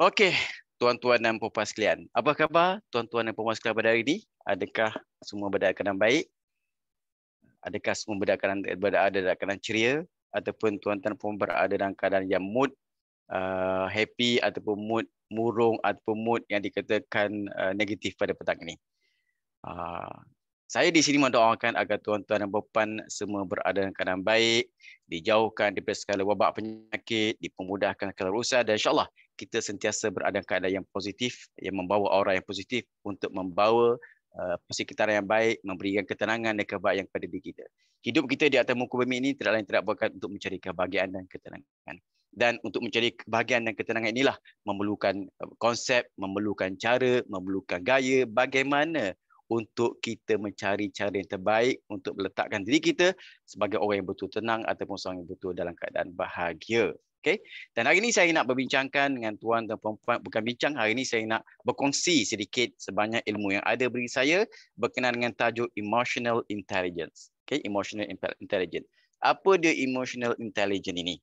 Okey, tuan-tuan dan puan-puan sekalian. Apa khabar tuan-tuan dan puan-puan sekalian pada hari ini? Adakah semua berada dalam keadaan baik? Adakah semua berada dalam keadaan ceria? Ataupun tuan-tuan dan puan berada dalam keadaan yang mood happy ataupun mood murung ataupun mood yang dikatakan negatif pada petang ini? Saya di sini mendoakan agar tuan-tuan dan puan semua berada dalam keadaan baik, dijauhkan daripada segala wabak penyakit, dipermudahkan segala urusan, dan insyaAllah kita sentiasa berada dalam keadaan yang positif, yang membawa aura yang positif untuk membawa persekitaran yang baik, memberikan ketenangan dan kebahagiaan kepada diri kita. Hidup kita di atas muka bumi ini tidak lain tidak bukan untuk mencari kebahagiaan dan ketenangan. Dan untuk mencari kebahagiaan dan ketenangan inilah memerlukan konsep, memerlukan cara, memerlukan gaya bagaimana untuk kita mencari cara yang terbaik untuk meletakkan diri kita sebagai orang yang betul tenang ataupun seorang yang betul dalam keadaan bahagia. Okay? Dan hari ini saya nak berbincangkan dengan tuan dan puan-puan, bukan bincang, hari ini saya nak berkongsi sedikit sebanyak ilmu yang ada bagi saya berkenaan dengan tajuk emotional intelligence. Okay? Emotional intelligence. Apa dia emotional intelligence ini?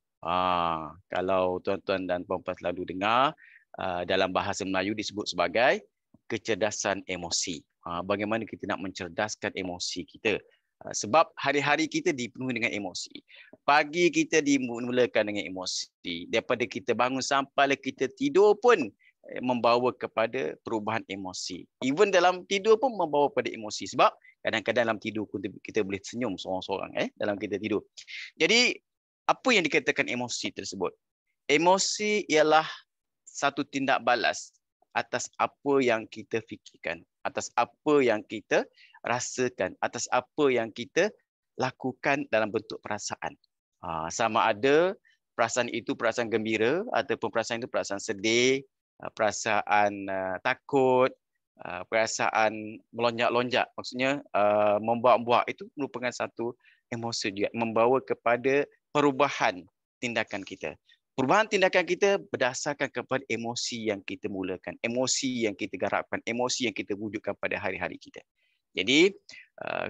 Kalau tuan-tuan dan puan-puan selalu dengar, dalam bahasa Melayu disebut sebagai kecerdasan emosi. Bagaimana kita nak mencerdaskan emosi kita. Sebab hari-hari kita dipenuhi dengan emosi. Pagi kita dimulakan dengan emosi. Daripada kita bangun sampai kita tidur pun membawa kepada perubahan emosi. Even dalam tidur pun membawa kepada emosi. Sebab kadang-kadang dalam tidur kita boleh senyum seorang-seorang dalam kita tidur. Jadi apa yang dikatakan emosi tersebut? Emosi ialah satu tindak balas atas apa yang kita fikirkan, atas apa yang kita rasakan, atas apa yang kita lakukan dalam bentuk perasaan. Sama ada perasaan itu perasaan gembira ataupun perasaan itu perasaan sedih, perasaan takut, perasaan melonjak-lonjak. Maksudnya membuak-buak itu merupakan satu emosi juga, membawa kepada perubahan tindakan kita. Perubahan tindakan kita berdasarkan kepada emosi yang kita mulakan, emosi yang kita garapkan, emosi yang kita wujudkan pada hari-hari kita. Jadi,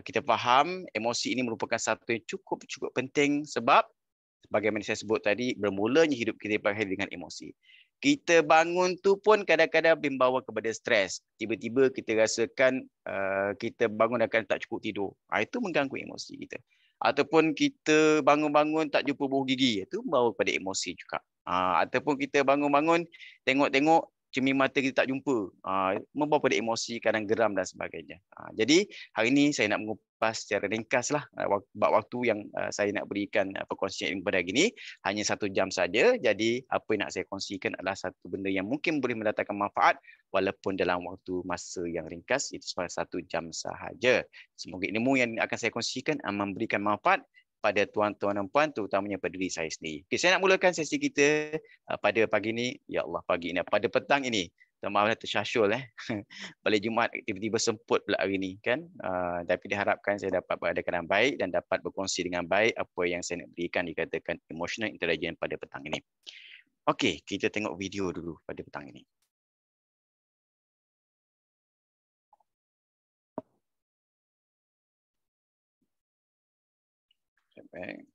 kita faham emosi ini merupakan satu yang cukup penting sebab, sebagaimana saya sebut tadi, bermulanya hidup kita berakhir dengan emosi. Kita bangun tu pun kadang-kadang membawa kepada stres. Tiba-tiba kita rasakan kita bangun akan tak cukup tidur. Itu mengganggu emosi kita. Ataupun kita bangun-bangun tak jumpa buah gigi, itu membawa kepada emosi juga. Ataupun kita bangun-bangun tengok-tengok cermin mata kita tak jumpa, membawa kepada emosi, kadang geram dan sebagainya. Jadi hari ini saya nak mengupas secara ringkaslah waktu yang saya nak berikan perkongsian pada hari ini hanya 1 jam saja. Jadi apa yang nak saya kongsikan adalah satu benda yang mungkin boleh mendatangkan manfaat walaupun dalam waktu masa yang ringkas, itu sepanjang 1 jam sahaja. Semoga ilmu yang akan saya kongsikan memberikan manfaat pada tuan-tuan dan puan, terutamanya pada diri saya sendiri. Okay, saya nak mulakan sesi kita pada pagi ini. Ya Allah, pagi ini, pada petang ini. Maaf tersyasyul balik Jumaat tiba-tiba semput pula hari ini kan. Tapi diharapkan saya dapat berada keadaan baik dan dapat berkongsi dengan baik apa yang saya nak berikan dikatakan emotional intelligence pada petang ini. Okey, kita tengok video dulu pada petang ini. Baik.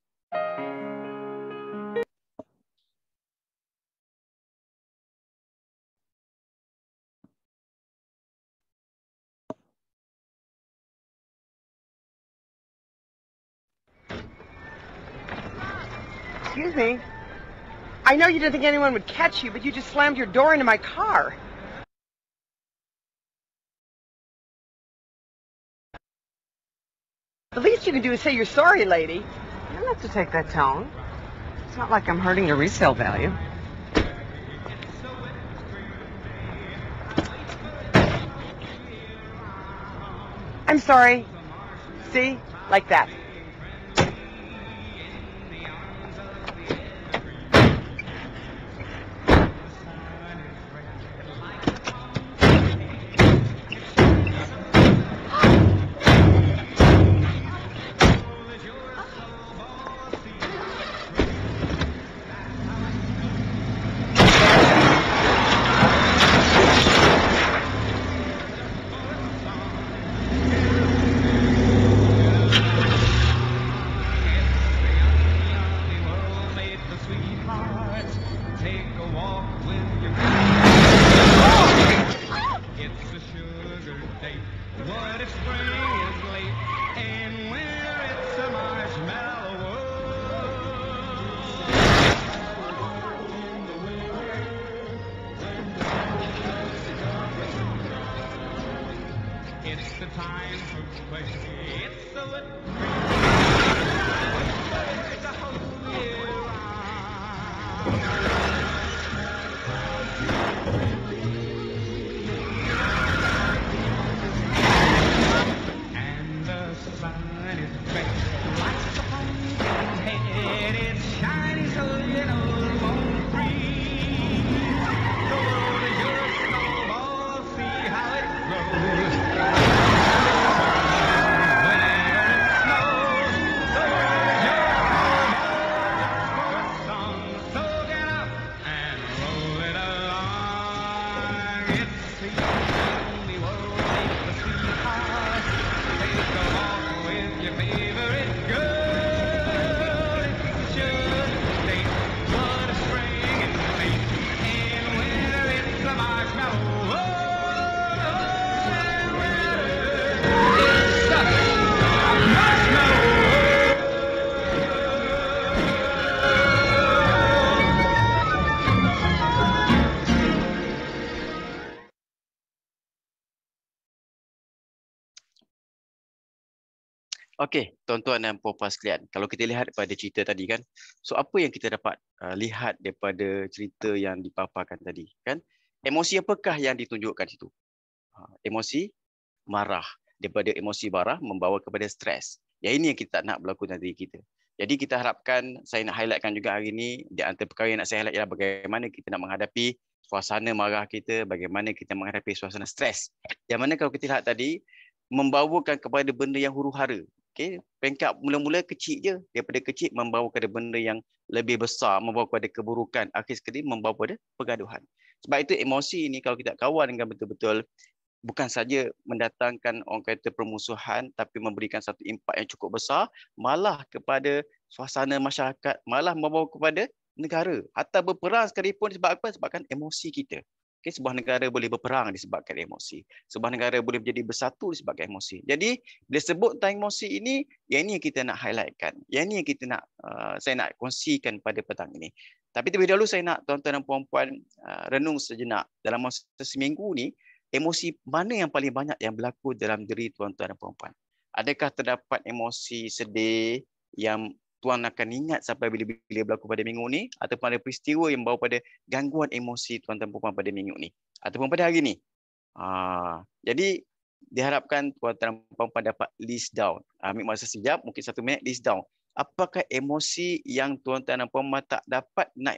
Excuse me. I know you didn't think anyone would catch you, but you just slammed your door into my car. The least you can do is say you're sorry, lady. You don't have to take that tone. It's not like I'm hurting your resale value. I'm sorry. See? Like that. Okey, tuan-tuan dan puan-puan sekalian, kalau kita lihat daripada cerita tadi kan, so apa yang kita dapat lihat daripada cerita yang dipaparkan tadi kan? Emosi apakah yang ditunjukkan situ? Emosi marah. Daripada emosi marah membawa kepada stres. Yang ini yang kita tak nak berlaku dalam diri kita. Jadi kita harapkan, saya nak highlightkan juga hari ini, di antara perkara yang nak saya highlight ialah bagaimana kita nak menghadapi suasana marah kita, bagaimana kita menghadapi suasana stres. Yang mana kalau kita lihat tadi, membawakan kepada benda yang huru-hara. Okay? Peringkat mula-mula kecil je. Daripada kecil membawa kepada benda yang lebih besar, membawa kepada keburukan. Akhir sekali membawa kepada pergaduhan. Sebab itu emosi ini kalau kita kawal dengan betul-betul, bukan saja mendatangkan orang kata permusuhan, tapi memberikan satu impak yang cukup besar, malah kepada suasana masyarakat, malah membawa kepada negara. Hatta berperang sekalipun disebab apa? Sebabkan emosi kita. Okay, sebuah negara boleh berperang disebabkan emosi. Sebuah negara boleh menjadi bersatu disebabkan emosi. Jadi, bila sebut tentang emosi ini, yang ini yang kita nak highlightkan. Yang ini yang kita nak, saya nak kongsikan pada petang ini. Tapi terlebih dahulu saya nak tuan-tuan dan puan-puan renung sejenak. Dalam masa seminggu ni, emosi mana yang paling banyak yang berlaku dalam diri tuan-tuan dan puan-puan? Adakah terdapat emosi sedih yang tuan akan ingat sampai bila-bila berlaku pada minggu ni, ataupun ada peristiwa yang membawa pada gangguan emosi tuan-tuan dan puan-puan pada minggu ni ataupun pada hari ni? Jadi diharapkan tuan-tuan dan puan-puan dapat list down. Ambil masa sekejap, mungkin 1 minit, list down. Apakah emosi yang tuan-tuan dan puan-puan tak dapat nak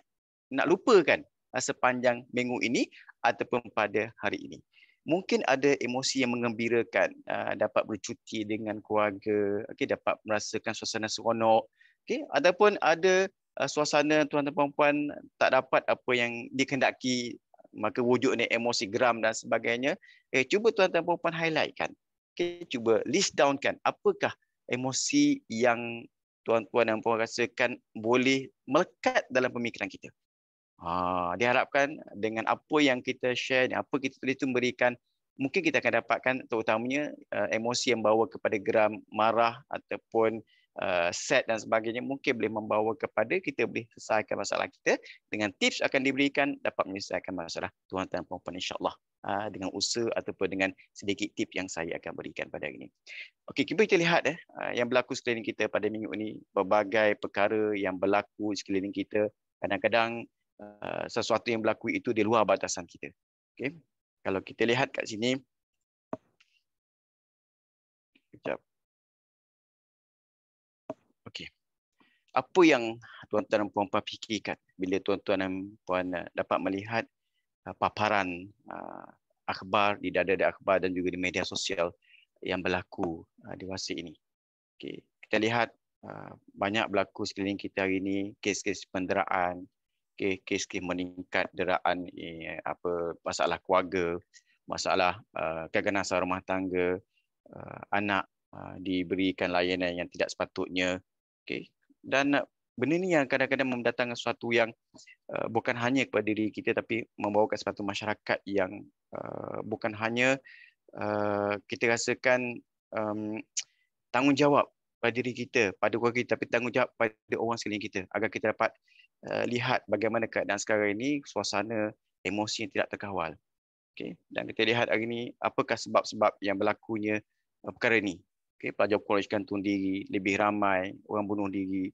lupakan sepanjang minggu ini ataupun pada hari ini? Mungkin ada emosi yang mengembirakan, dapat bercuti dengan keluarga, okay, dapat merasakan suasana seronok, okay, ataupun ada suasana tuan-tuan dan puan-puan tak dapat apa yang dikehendaki, maka wujudnya emosi geram dan sebagainya. Cuba tuan-tuan dan puan-puan highlightkan. Okay, cuba list downkan apakah emosi yang tuan-tuan dan puan rasakan boleh melekat dalam pemikiran kita. Diharapkan dengan apa yang kita share, apa kita tulis itu memberikan, mungkin kita akan dapatkan terutamanya emosi yang bawa kepada geram, marah ataupun sad dan sebagainya, mungkin boleh membawa kepada kita boleh selesaikan masalah kita dengan tips akan diberikan dapat menyelesaikan masalah tuan-tuan dan puan-puan, insya-Allah, dengan usaha ataupun dengan sedikit tips yang saya akan berikan pada hari ini. Okey, kita lihat yang berlaku sekeliling kita pada minggu ini, berbagai perkara yang berlaku sekeliling kita. Kadang-kadang sesuatu yang berlaku itu di luar batasan kita. Okay. Kalau kita lihat kat sini, sekejap. Okay. Apa yang tuan-tuan dan puan-puan fikirkan bila tuan-tuan dan puan dapat melihat paparan akhbar di dada-dada akhbar dan juga di media sosial yang berlaku di masa ini? Okay. Kita lihat banyak berlaku sekeliling kita hari ini, kes-kes penderaan, kes-kes meningkat deraan, masalah keluarga, masalah keganasan rumah tangga, anak diberikan layanan yang tidak sepatutnya. Okay. Dan benda ni yang kadang-kadang mendatangkan sesuatu yang bukan hanya kepada diri kita, tapi membawakan satu masyarakat yang bukan hanya kita rasakan tanggungjawab pada diri kita, pada keluarga kita, tapi tanggungjawab pada orang sekeliling kita agar kita dapat lihat bagaimana keadaan sekarang ini, suasana emosi yang tidak terkawal. Okay. Dan kita lihat hari ini apakah sebab-sebab yang berlakunya perkara ini. Okey, pelajar college gantung diri, lebih ramai orang bunuh diri.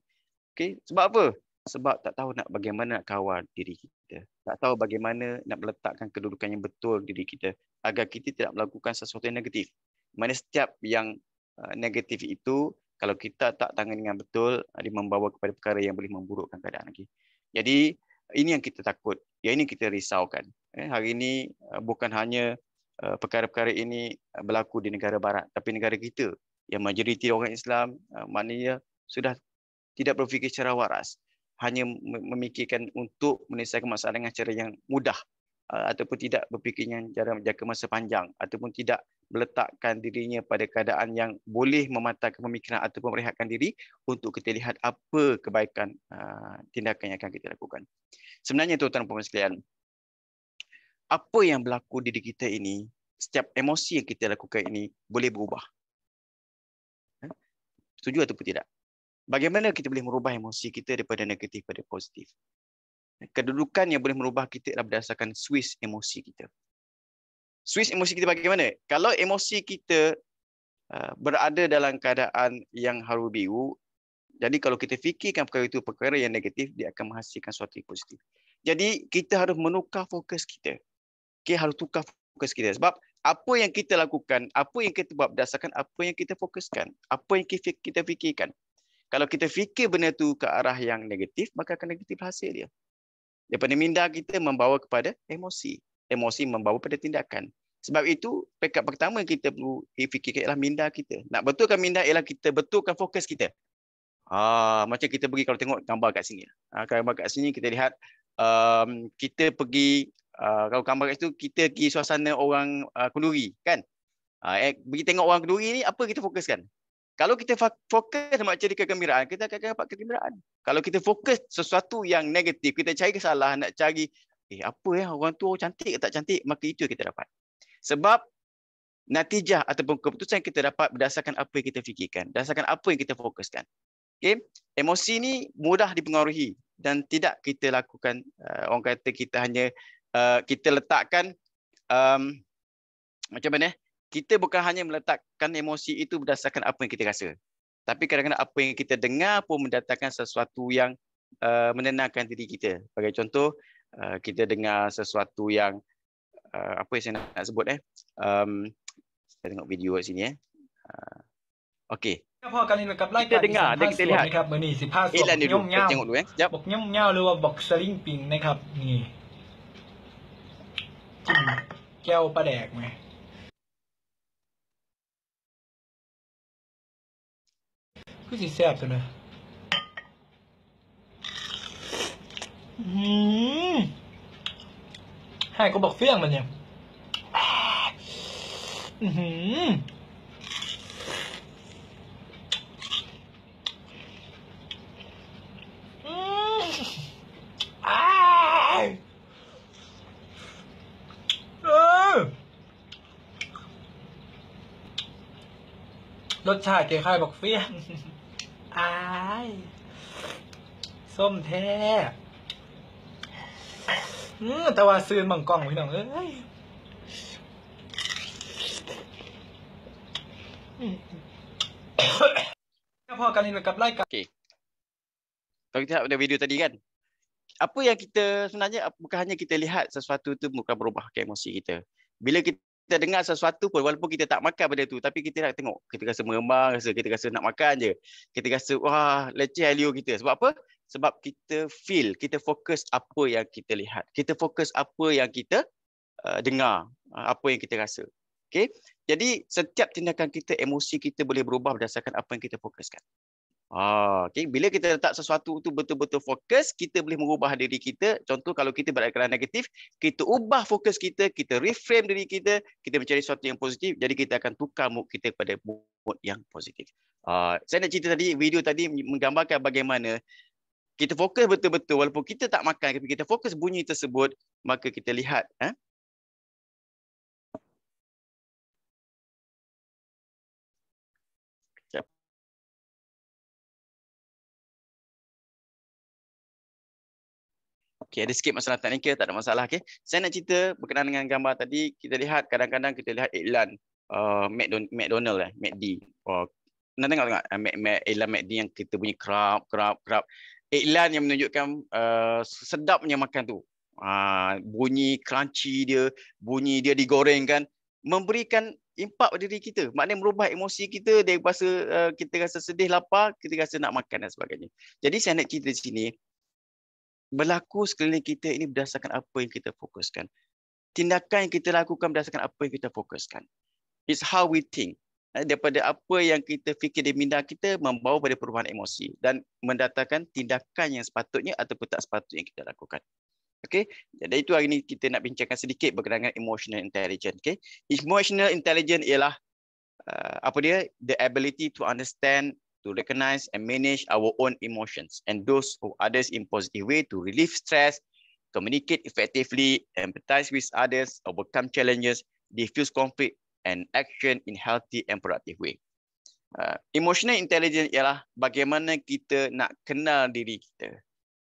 Okey, sebab apa? Sebab tak tahu nak bagaimana nak kawal diri kita. Tak tahu bagaimana nak meletakkan kedudukan yang betul diri kita agar kita tidak melakukan sesuatu yang negatif. Mana setiap yang negatif itu kalau kita tak tangani dengan betul, dia membawa kepada perkara yang boleh memburukkan keadaan lagi. Jadi ini yang kita takut, yang ini kita risaukan. Hari ini bukan hanya perkara-perkara ini berlaku di negara barat, tapi negara kita yang majoriti orang Islam maknanya sudah tidak berfikir secara waras, hanya memikirkan untuk menyelesaikan masalah dengan cara yang mudah ataupun tidak berfikir yang cara jangka masa panjang ataupun tidak meletakkan dirinya pada keadaan yang boleh mematahkan pemikiran ataupun merehatkan diri untuk kita lihat apa kebaikan tindakan yang akan kita lakukan. Sebenarnya tuan-tuan dan puan sekalian, apa yang berlaku di diri kita ini, setiap emosi yang kita lakukan ini boleh berubah. Setuju ataupun tidak? Bagaimana kita boleh merubah emosi kita daripada negatif pada positif? Kedudukan yang boleh merubah kita adalah berdasarkan switch emosi kita. Switch emosi kita bagaimana? Kalau emosi kita berada dalam keadaan yang haru biru, jadi kalau kita fikirkan perkara itu perkara yang negatif, dia akan menghasilkan sesuatu yang positif. Jadi kita harus menukar fokus kita. Kita harus tukar fokus kita. Sebab apa yang kita lakukan, apa yang kita buat berdasarkan apa yang kita fokuskan, apa yang kita fikirkan. Kalau kita fikir benda tu ke arah yang negatif, maka akan negatif hasil dia. Daripada minda kita membawa kepada emosi. Emosi membawa pada tindakan. Sebab itu, peringkat pertama yang kita perlu fikirkan ialah minda kita. Nak betulkan minda ialah kita betulkan fokus kita. Macam kita pergi kalau tengok gambar kat sini. Gambar kat sini kita lihat kita pergi, kalau gambar kat situ, kita pergi suasana orang kenduri. Kan? Pergi tengok orang kenduri ni, apa kita fokuskan? Kalau kita fokus nak cari kegembiraan, kita akan dapat kegembiraan. Kalau kita fokus sesuatu yang negatif, kita cari kesalahan, nak cari, apa orang tu cantik ke tak cantik, maka itu yang kita dapat. Sebab natijah ataupun keputusan yang kita dapat berdasarkan apa yang kita fikirkan, berdasarkan apa yang kita fokuskan. Okay? Emosi ni mudah dipengaruhi dan tidak kita lakukan, orang kata kita hanya, kita letakkan, macam mana? Kita bukan hanya meletakkan emosi itu berdasarkan apa yang kita rasa. Tapi kadang-kadang apa yang kita dengar pun mendatangkan sesuatu yang menenangkan diri kita. Sebagai contoh, kita dengar sesuatu yang, apa yang saya nak sebut saya tengok video kat sini Okey. พอกันนี่กับรายการอีสานพาสวดนะครับมื้อนี้สิพาสวดบักย่อมยาว บักย่อมยาวหรือว่าบักสลิงปิงนะครับนี่จิ้มแก้วปลาแดกไหมคือสิแซ่บจังเลยให้ก็บอกเฟี้ยงมันเนี่ยรสชาติคล้ายๆบักเฟี้ยงส้มแท้แต่ว่าซื้อมังกรพี่น้องเอ้ยพอกันนี่กับรายการ Okey. Kalau kita lihat pada video tadi kan, apa yang kita sebenarnya bukan hanya kita lihat sesuatu tu bukan berubah ke emosi kita. Bila kita dengar sesuatu pun walaupun kita tak makan benda tu, tapi kita nak tengok, kita rasa merembang, kita rasa nak makan je. Kita rasa wah leceh alio kita. Sebab apa? Sebab kita feel, kita fokus apa yang kita lihat. Kita fokus apa yang kita dengar, apa yang kita rasa. Okey. Jadi setiap tindakan kita, emosi kita boleh berubah berdasarkan apa yang kita fokuskan. Okay. Bila kita letak sesuatu tu betul-betul fokus, kita boleh mengubah diri kita. Contoh kalau kita berada dalam negatif, kita ubah fokus kita, kita reframe diri kita, kita mencari sesuatu yang positif, jadi kita akan tukar mood kita pada mood yang positif. Saya nak cerita tadi, video tadi menggambarkan bagaimana kita fokus betul-betul walaupun kita tak makan, tapi kita fokus bunyi tersebut, maka kita lihat Okay, ada sikit masalah teknikal, tak ada masalah. Okay. Saya nak cerita berkenaan dengan gambar tadi. Kita lihat kadang-kadang kita lihat iklan McDonald McD. Nak tengok iklan McD yang kita bunyi kerap. Iklan yang menunjukkan sedapnya makan tu. Bunyi crunchy dia, bunyi dia digorengkan, memberikan impak pada diri kita. Maknanya merubah emosi kita dari kita rasa sedih, lapar, kita rasa nak makan dan sebagainya. Jadi saya nak cerita di sini, berlaku sekeliling kita ini berdasarkan apa yang kita fokuskan. Tindakan yang kita lakukan berdasarkan apa yang kita fokuskan. It's how we think. Daripada apa yang kita fikir di minda kita membawa pada perubahan emosi dan mendatangkan tindakan yang sepatutnya ataupun tak sepatutnya yang kita lakukan. Okey, jadi itu hari ini kita nak bincangkan sedikit berkenaan dengan emotional intelligence. Okey, emotional intelligence ialah the ability to understand, to recognize and manage our own emotions and those of others in positive way to relieve stress, communicate effectively, empathize with others, overcome challenges, diffuse conflict and action in healthy and productive way. Emotional intelligence ialah bagaimana kita nak kenal diri kita.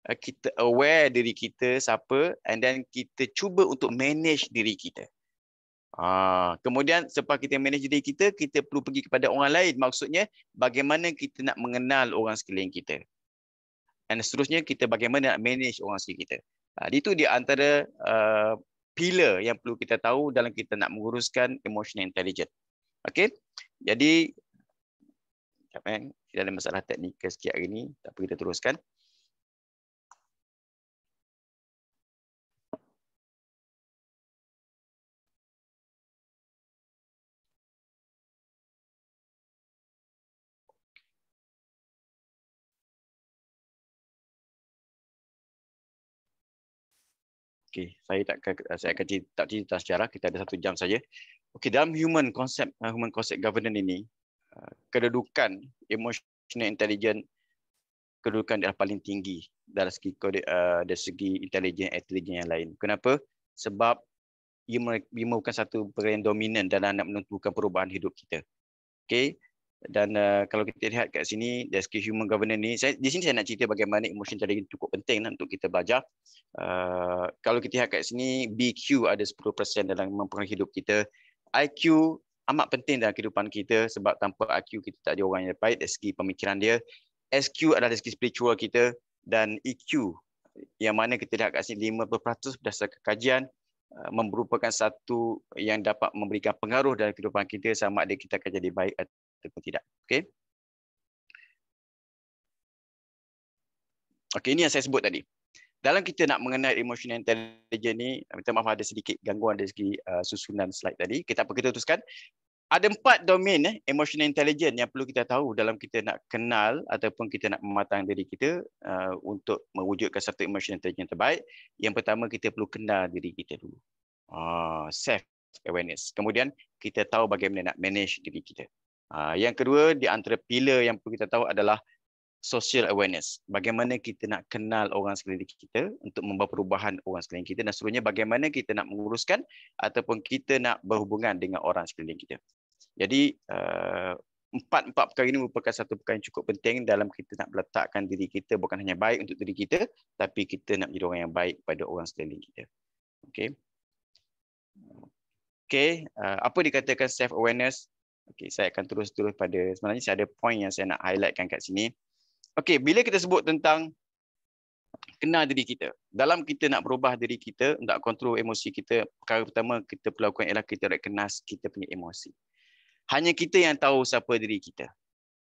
Kita aware diri kita siapa and then kita cuba untuk manage diri kita. Kemudian selepas kita manage diri kita, kita perlu pergi kepada orang lain. Maksudnya bagaimana kita nak mengenal orang sekeliling kita. Dan seterusnya kita bagaimana nak manage orang sekeliling kita. Itu di antara pillar yang perlu kita tahu dalam kita nak menguruskan emotional intelligence. Okey. Jadi kita ada masalah teknikal sikit hari ni, tapi kita teruskan. Okey, saya akan cerita sejarah. Kita ada 1 jam saja. Okey, dalam human concept governance ini, kedudukan emotional intelligence, kedudukan dia paling tinggi dari segi intelijen yang lain. Kenapa? Sebab ia merupakan satu perkara yang dominan dalam nak menentukan perubahan hidup kita. Okey. Dan kalau kita lihat kat sini dari segi human governance ni, di sini saya nak cerita bagaimana emotion intelligence cukup penting untuk kita belajar. Kalau kita lihat kat sini, BQ ada 10% dalam mempengaruhi hidup kita. IQ amat penting dalam kehidupan kita sebab tanpa IQ kita tak ada orang yang baik dari segi pemikiran dia. SQ adalah dari segi spiritual kita dan EQ yang mana kita lihat kat sini 50% berdasarkan kajian merupakan satu yang dapat memberikan pengaruh dalam kehidupan kita sama ada kita akan jadi baik ataupun tidak. Okey. Okey, ini yang saya sebut tadi. Dalam kita nak mengenal emotional intelligence ni, minta maaf ada sedikit gangguan dari segi susunan slide tadi. Kita teruskan. Ada 4 domain emotional intelligence yang perlu kita tahu dalam kita nak kenal ataupun kita nak mematang diri kita untuk mewujudkan satu emotional intelligence terbaik. Yang pertama kita perlu kenal diri kita dulu. Self awareness. Kemudian kita tahu bagaimana nak manage diri kita. Yang kedua di antara pillar yang perlu kita tahu adalah social awareness. Bagaimana kita nak kenal orang sekeliling kita untuk membawa perubahan orang sekeliling kita dan seterusnya bagaimana kita nak menguruskan ataupun kita nak berhubungan dengan orang sekeliling kita. Jadi empat perkara ini merupakan satu perkara yang cukup penting dalam kita nak meletakkan diri kita bukan hanya baik untuk diri kita tapi kita nak menjadi orang yang baik pada orang sekeliling kita. Okey. Okey, apa dikatakan self awareness? Okey, saya akan terus pada sebenarnya saya ada point yang saya nak highlightkan kat sini. Okey, bila kita sebut tentang kenal diri kita, dalam kita nak berubah diri kita, nak kontrol emosi kita, perkara pertama kita perlu lakukan ialah kita recognize kita punya emosi. Hanya kita yang tahu siapa diri kita.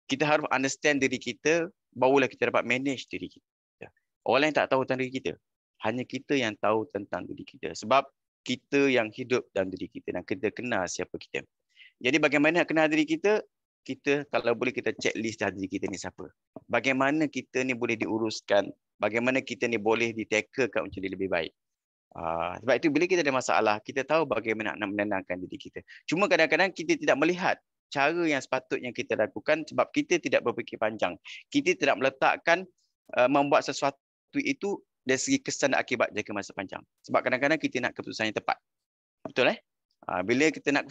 Kita harus understand diri kita, barulah kita dapat manage diri kita. Orang lain tak tahu tentang diri kita. Hanya kita yang tahu tentang diri kita. Sebab kita yang hidup dalam diri kita dan kita kenal siapa kita. Jadi bagaimana nak kenal diri kita? Kita kalau boleh kita checklist diri kita ni siapa. Bagaimana kita ni boleh diuruskan, bagaimana kita ni boleh ditacklekan untuk jadi lebih baik. Sebab itu bila kita ada masalah, kita tahu bagaimana nak menenangkan diri kita. Cuma kadang-kadang kita tidak melihat cara yang sepatutnya kita lakukan sebab kita tidak berfikir panjang. Kita tidak meletakkan membuat sesuatu itu dari segi kesan dan akibat jangka masa panjang. Sebab kadang-kadang kita nak keputusan yang tepat. Betul bila kita nak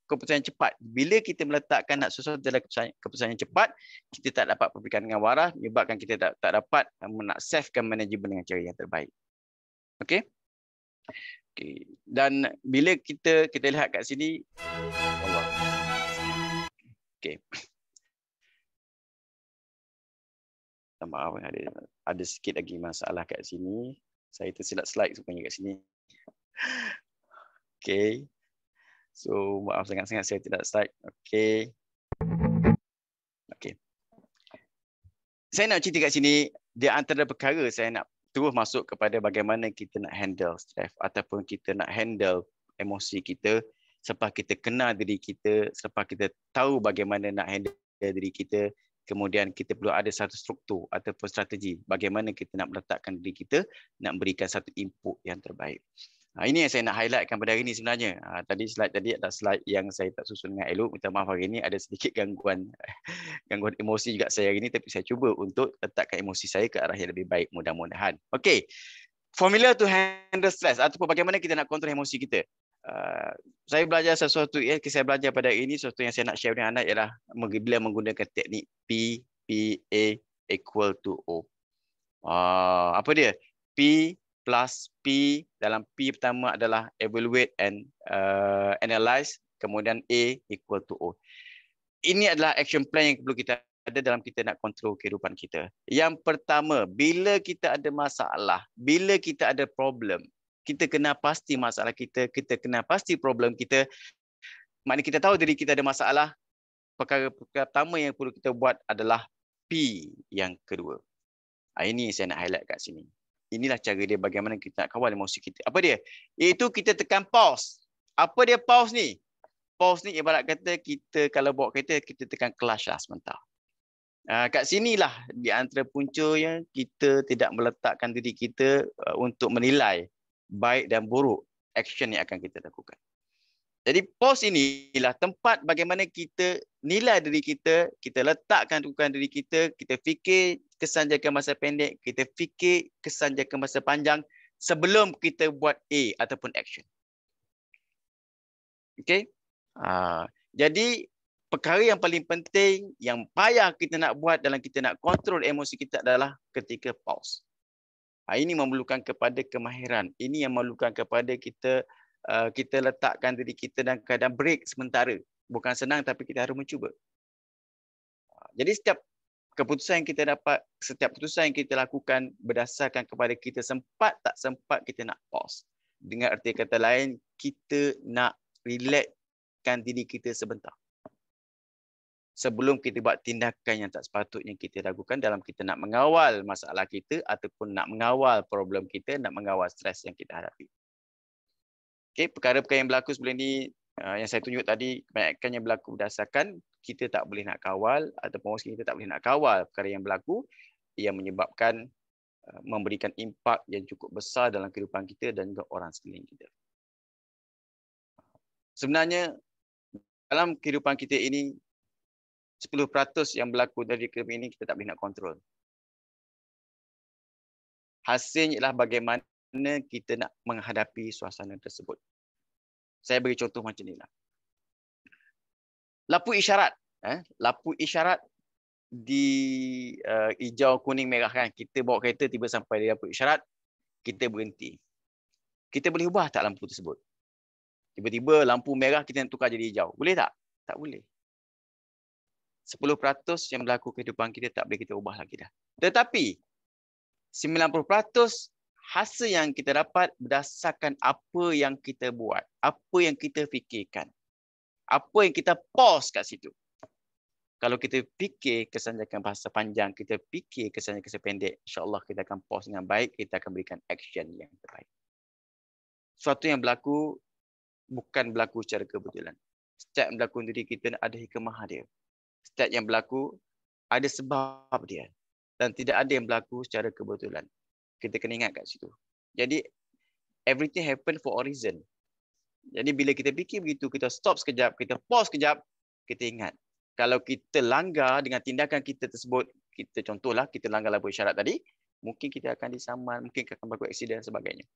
keputusan yang cepat, bila kita meletakkan nak sesuatu dalam keputusan yang cepat, kita tak dapat berfikir dengan waras, menyebabkan kita tak dapat nak safekan manajemen dengan cara yang terbaik. Okey. Okay. Dan bila kita lihat kat sini, Allah. Okay. Maaf, ada sikit lagi masalah kat sini. Saya tersilap slide sebenarnya kat sini. Okay. So maaf sangat-sangat saya tidak slide. Okay. Okay. Saya nak cerita kat sini, di antara perkara saya nak terus masuk kepada bagaimana kita nak handle stress ataupun kita nak handle emosi kita selepas kita kenal diri kita, selepas kita tahu bagaimana nak handle diri kita, kemudian kita perlu ada satu struktur ataupun strategi bagaimana kita nak meletakkan diri kita, nak berikan satu input yang terbaik. Ini yang saya nak highlightkan pada hari ini sebenarnya. Tadi slide tadi adalah slide yang saya tak susun dengan elok. Minta maaf hari ini ada sedikit gangguan emosi juga saya hari ini, tapi saya cuba untuk letakkan emosi saya ke arah yang lebih baik mudah-mudahan. Okey. Formula to handle stress ataupun bagaimana kita nak kontrol emosi kita. Saya belajar sesuatu saya belajar pada hari ini, sesuatu yang saya nak share dengan anda ialah bila menggunakan teknik PPA equal to O. Apa dia? P plus P, dalam P pertama adalah evaluate and analyze, kemudian A equal to O. Ini adalah action plan yang perlu kita ada dalam kita nak kontrol kehidupan kita. Yang pertama, bila kita ada masalah, bila kita ada problem, kita kena pasti masalah kita, kita kena pasti problem kita. Maknanya kita tahu diri kita ada masalah, perkara pertama yang perlu kita buat adalah P yang kedua. Ini saya nak highlight kat sini. Inilah cara dia bagaimana kita nak kawal emosi kita. Apa dia? Iaitu kita tekan pause. Apa dia pause ni? Pause ni ibarat kata kita kalau bawa kereta, kita tekan clutch lah sebentar. Kat sinilah di antara puncanya kita tidak meletakkan diri kita untuk menilai baik dan buruk action yang akan kita lakukan. Jadi pause inilah tempat bagaimana kita nilai diri kita, kita letakkan dukungan diri kita, kita fikir kesan jangka masa pendek, kita fikir kesan jangka masa panjang sebelum kita buat A ataupun action. Okey? Jadi perkara yang paling penting, yang payah kita nak buat dalam kita nak kontrol emosi kita adalah ketika pause. Ini memerlukan kepada kemahiran. Ini yang memerlukan kepada kita letakkan diri kita dalam keadaan break sementara. Bukan senang tapi kita harus mencuba. Jadi setiap keputusan yang kita dapat, setiap keputusan yang kita lakukan berdasarkan kepada kita sempat tak sempat kita nak pause. Dengan arti kata lain, kita nak relaxkan diri kita sebentar. Sebelum kita buat tindakan yang tak sepatutnya kita lakukan dalam kita nak mengawal masalah kita ataupun nak mengawal problem kita, nak mengawal stres yang kita hadapi. Okay, perkara-perkara yang berlaku sebelum ini yang saya tunjuk tadi, kebanyakannya berlaku berdasarkan kita tak boleh nak kawal ataupun kita tak boleh nak kawal perkara yang berlaku yang menyebabkan memberikan impak yang cukup besar dalam kehidupan kita dan juga orang sekeliling kita. Sebenarnya dalam kehidupan kita ini 10% yang berlaku dari kehidupan ini kita tak boleh nak kontrol. Hasilnya ialah bagaimana kita nak menghadapi suasana tersebut. Saya beri contoh macam inilah. Lampu isyarat. Lampu isyarat di hijau, kuning, merah kan. Kita bawa kereta tiba sampai di lampu isyarat, kita berhenti. Kita boleh ubah tak lampu tersebut? Tiba-tiba lampu merah kita nak tukar jadi hijau. Boleh tak? Tak boleh. 10% yang berlaku kehidupan kita tak boleh kita ubah lagi dah. Tetapi 90% hasil yang kita dapat berdasarkan apa yang kita buat, apa yang kita fikirkan, apa yang kita pause kat situ. Kalau kita fikir kesan jangka masa panjang, kita fikir kesan jangka masa pendek, insya-Allah kita akan pause dengan baik, kita akan berikan action yang terbaik. Sesuatu yang berlaku bukan berlaku secara kebetulan. Setiap yang berlaku diri kita ada hikmah dia. Setiap yang berlaku ada sebab dia. Dan tidak ada yang berlaku secara kebetulan. Kita kena ingat kat situ. Jadi, everything happen for a reason. Jadi, bila kita fikir begitu, kita stop sekejap, kita pause sekejap, kita ingat. Kalau kita langgar dengan tindakan kita tersebut, kita contohlah, kita langgar lampu isyarat tadi, mungkin kita akan disaman, mungkin akan berlaku aksiden dan sebagainya.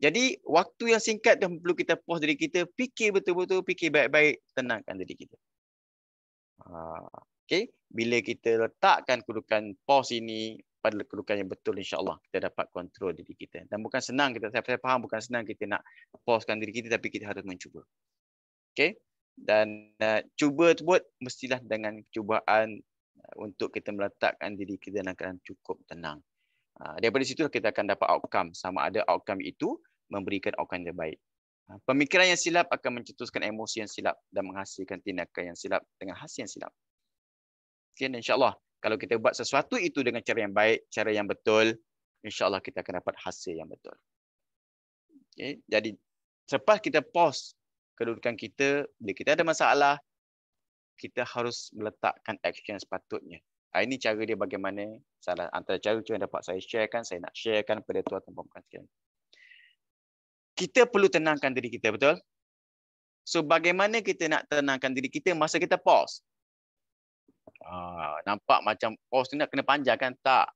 Jadi, waktu yang singkat dah perlu kita pause diri kita, fikir betul-betul, fikir baik-baik, tenangkan diri kita. Okay? Bila kita letakkan kedudukan pause ini, pada kedudukan yang betul, insya-Allah kita dapat kontrol diri kita. Dan bukan senang kita, saya faham bukan senang kita nak pauskan diri kita, tapi kita harus mencuba. Okey? Dan cuba tersebut mestilah dengan cubaan untuk kita meletakkan diri kita dalam keadaan cukup tenang. Daripada situ kita akan dapat outcome, sama ada outcome itu memberikan outcome yang baik. Pemikiran yang silap akan mencetuskan emosi yang silap dan menghasilkan tindakan yang silap dengan hasil yang silap. Okay, insya-Allah kalau kita buat sesuatu itu dengan cara yang baik, cara yang betul, insya-Allah kita akan dapat hasil yang betul. Okay, jadi selepas kita pause kedudukan kita, bila kita ada masalah, kita harus meletakkan action sepatutnya. Ini cara dia bagaimana, salah antara cara yang dapat saya sharekan, saya nak sharekan pada tuan-tuan dan puan-puan sekalian. Kita perlu tenangkan diri kita, betul? So bagaimana kita nak tenangkan diri kita masa kita pause? Nampak macam pause ni nak kena panjang kan? Tak.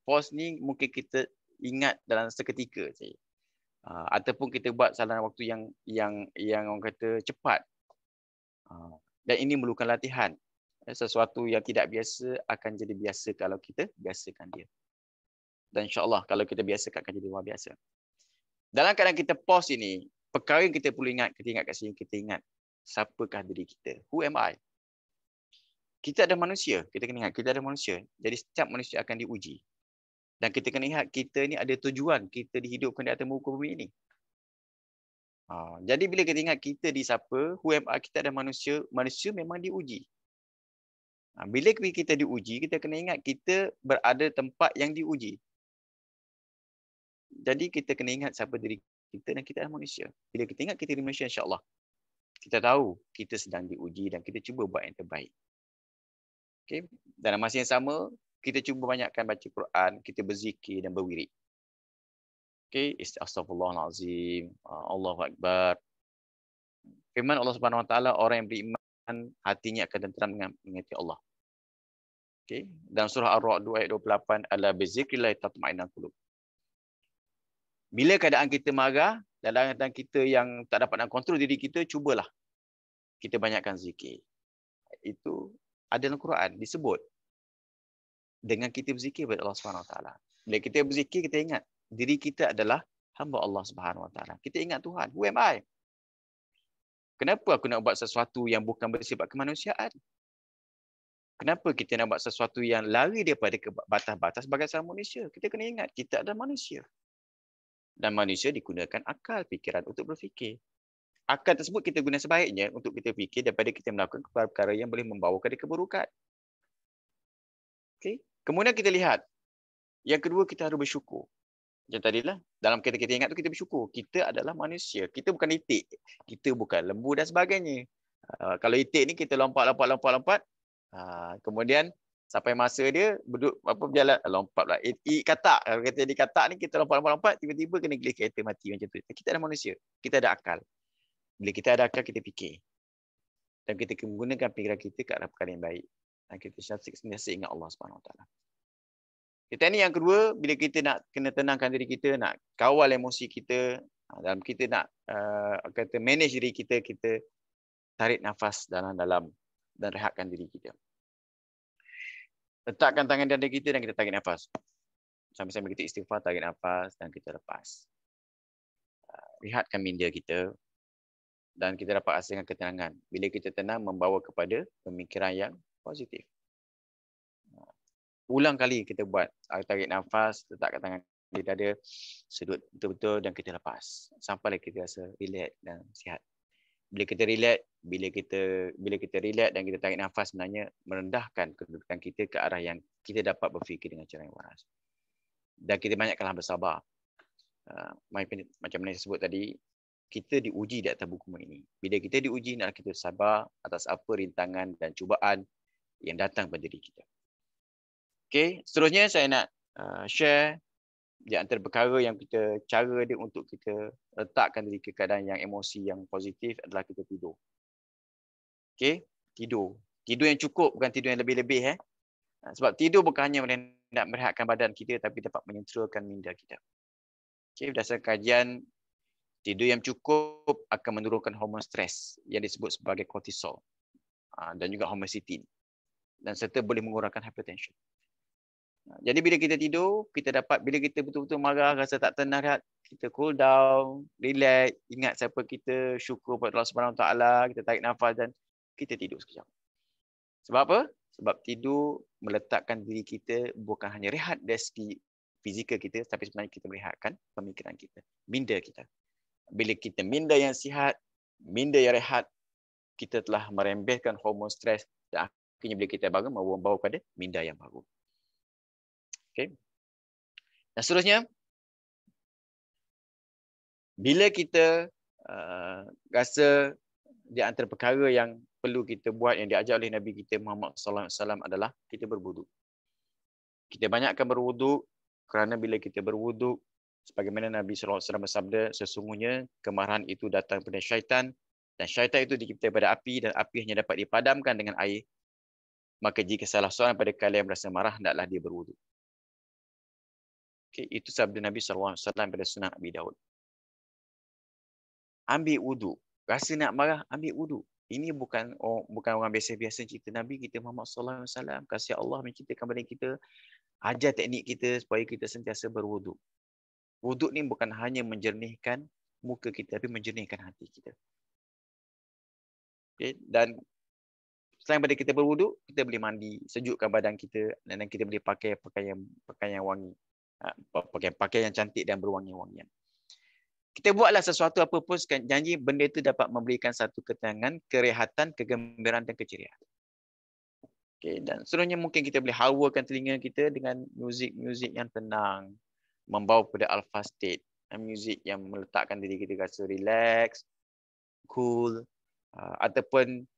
Pause ni mungkin kita ingat dalam seketika saja. Ataupun kita buat dalam waktu yang orang kata cepat. Dan ini memerlukan latihan. Sesuatu yang tidak biasa akan jadi biasa kalau kita biasakan dia. Dan insya-Allah kalau kita biasakan akan jadi luar biasa. Dalam keadaan kita pause ini, perkara yang kita perlu ingat, kita ingat kat sini, kita ingat siapakah diri kita? Who am I? Kita ada manusia, kita kena ingat kita ada manusia. Jadi setiap manusia akan diuji. Dan kita kena ingat kita ni ada tujuan kita dihidupkan di atas muka bumi ini. Jadi bila kita ingat kita di siapa, who am I, kita ada manusia, manusia memang diuji. Bila kita diuji, kita kena ingat kita berada tempat yang diuji. Jadi kita kena ingat siapa diri kita dan kita adalah manusia. Bila kita ingat kita diri manusia, insya-Allah kita tahu kita sedang diuji dan kita cuba buat yang terbaik. Okay. Dalam masa yang sama, kita cuba banyakkan baca Quran, kita berzikir dan berwirid. Okay. Astaghfirullahalazim, Allahu Akbar. Firman Allah Subhanahu Wa Taala, orang yang beriman hatinya akan tenteram dengan mengingati Allah. Okay. Dalam surah Ar-Ra'd ayat 28, ala bizikrillah tatma'innul qulub. Bila keadaan kita marah, dalam keadaan kita yang tak dapat nak kontrol diri kita, cubalah kita banyakkan zikir. Itu ada dalam Quran disebut. Dengan kita berzikir kepada Allah Subhanahu Wa Taala. Bila kita berzikir, kita ingat diri kita adalah hamba Allah Subhanahu Wa Taala. Kita ingat Tuhan, who am I? Kenapa aku nak buat sesuatu yang bukan bersifat kemanusiaan? Kenapa kita nak buat sesuatu yang lari daripada batas-batas sebagai seorang manusia? Kita kena ingat kita adalah manusia. Dan manusia digunakan akal, fikiran untuk berfikir. Akal tersebut kita guna sebaiknya untuk kita fikir daripada kita melakukan perkara yang boleh membawa kepada keburukan. Okay. Kemudian kita lihat. Yang kedua, kita harus bersyukur. Macam tadilah, dalam kita ingat tu kita bersyukur. Kita adalah manusia. Kita bukan itik. Kita bukan lembu dan sebagainya. Kalau itik ni kita lompat. Kemudian sampai masa dia berjalan lompat pula. Katak, kalau kata di katak ni kita lompat, tiba-tiba kena gelis kereta mati macam tu. Kita ada manusia, kita ada akal. Bila kita ada akal, kita fikir. Dan kita menggunakan fikiran kita ke arah perkara yang baik. Dan kita sentiasa ingat Allah Subhanahu Wa Taala. Kita ni yang kedua, bila kita nak kena tenangkan diri kita, nak kawal emosi kita, dalam kita nak kata manage diri kita, kita tarik nafas dalam-dalam dan rehatkan diri kita. Letakkan tangan di dada kita dan kita tarik nafas. Sambil-sambil kita istighfar, tarik nafas dan kita lepas. Rehatkan minda kita dan kita dapat hasilkan ketenangan. Bila kita tenang, membawa kepada pemikiran yang positif. Ulang kali kita buat. Tarik nafas, letakkan tangan di dada, sedut betul-betul dan kita lepas. Sampailah kita rasa relax dan sihat. Bila kita relax dan kita tarik nafas, sebenarnya merendahkan kedudukan kita ke arah yang kita dapat berfikir dengan cara yang waras. Dan kita banyakkanlah bersabar. Macam mana saya sebut tadi, kita diuji di atas buku ini. Bila kita diuji, nak kita sabar atas apa rintangan dan cubaan yang datang pada diri kita. Okey, seterusnya saya nak share di antara perkara yang cara dia untuk kita letakkan diri ke keadaan yang emosi yang positif adalah kita tidur. Okey, tidur. Tidur yang cukup, bukan tidur yang lebih-lebih. Sebab tidur bukan hanya nak merehatkan badan kita, tapi dapat menyentralkan minda kita. Okey, berdasarkan kajian, tidur yang cukup akan menurunkan hormon stres yang disebut sebagai kortisol dan juga homocysteine, dan serta boleh mengurangkan hypertension. Jadi bila kita tidur, kita dapat, bila kita betul-betul marah, rasa tak tenang, kita cool down, relax, ingat siapa kita, syukur kepada Allah Subhanahu Wa Taala, kita tarik nafas dan kita tidur sekejap. Sebab apa? Sebab tidur meletakkan diri kita bukan hanya rehat dari segi fizikal kita, tapi sebenarnya kita merehatkan pemikiran kita, minda kita. Bila kita minda yang sihat, minda yang rehat, kita telah merembeskan hormon stres dan akhirnya bila kita bangun membawa kepada minda yang baru. Okay. Dan seterusnya, bila kita rasa di antara perkara yang perlu kita buat yang diajar oleh Nabi kita Muhammad sallallahu alaihi wasallam adalah kita berwuduk. Kita banyakkan berwuduk kerana bila kita berwuduk, sebagaimana Nabi sallallahu alaihi wasallam bersabda, sesungguhnya kemarahan itu datang daripada syaitan dan syaitan itu dicipta daripada api dan api hanya dapat dipadamkan dengan air. Maka jika salah seorang pada kalian merasa marah, hendaklah dia berwuduk. Okay, itu sabda Nabi sallallahu alaihi wasallam pada Sunan Abi Daud. Ambil wuduk. Rasa nak marah, ambil wuduk. Ini bukan orang biasa-biasa cerita Nabi kita Muhammad sallallahu alaihi wasallam. Kasih Allah menciptakan kepada kita, ajar teknik kita supaya kita sentiasa berwuduk. Wuduk ni bukan hanya menjernihkan muka kita, tapi menjernihkan hati kita. Okay? Dan selain daripada kita berwuduk, kita boleh mandi, sejukkan badan kita dan kita boleh pakai pakaian wangi. Pakaian yang cantik dan berwangi-wangian. Kita buatlah sesuatu apapun, janji benda itu dapat memberikan satu ketenangan, kerehatan, kegembiraan dan keceriaan. Okay, dan seterusnya mungkin kita boleh hawakan telinga kita dengan muzik-muzik yang tenang, membawa kepada alpha state, muzik yang meletakkan diri kita rasa relax, cool, ataupun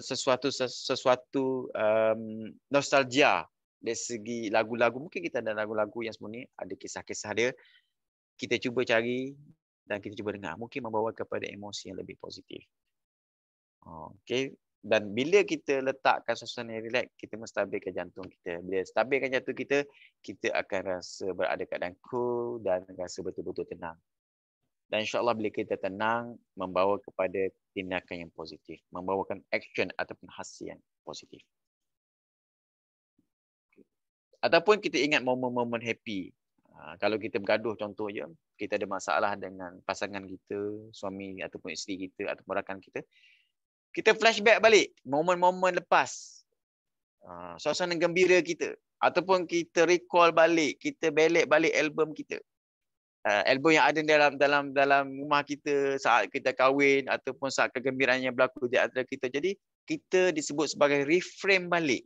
sesuatu nostalgia dari segi lagu-lagu. Mungkin kita ada lagu-lagu yang sebenarnya ada kisah-kisah dia. Kita cuba cari dan kita cuba dengar. Mungkin membawa kepada emosi yang lebih positif. Okay. Dan bila kita letakkan suasana yang relax, kita menstabilkan jantung kita. Bila stabilkan jantung kita, kita akan rasa berada keadaan cool dan rasa betul-betul tenang. Dan insyaAllah bila kita tenang, membawa kepada tindakan yang positif. Membawakan action ataupun hasil yang positif. Ataupun kita ingat momen-momen happy. Kalau kita bergaduh contoh je, kita ada masalah dengan pasangan kita, suami ataupun isteri kita ataupun rakan kita, kita flashback balik momen-momen lepas. Suasana gembira kita. Ataupun kita recall balik, kita belik balik album kita. Album yang ada dalam rumah kita saat kita kahwin ataupun saat kegembiraan yang berlaku di antara kita. Jadi kita disebut sebagai reframe balik.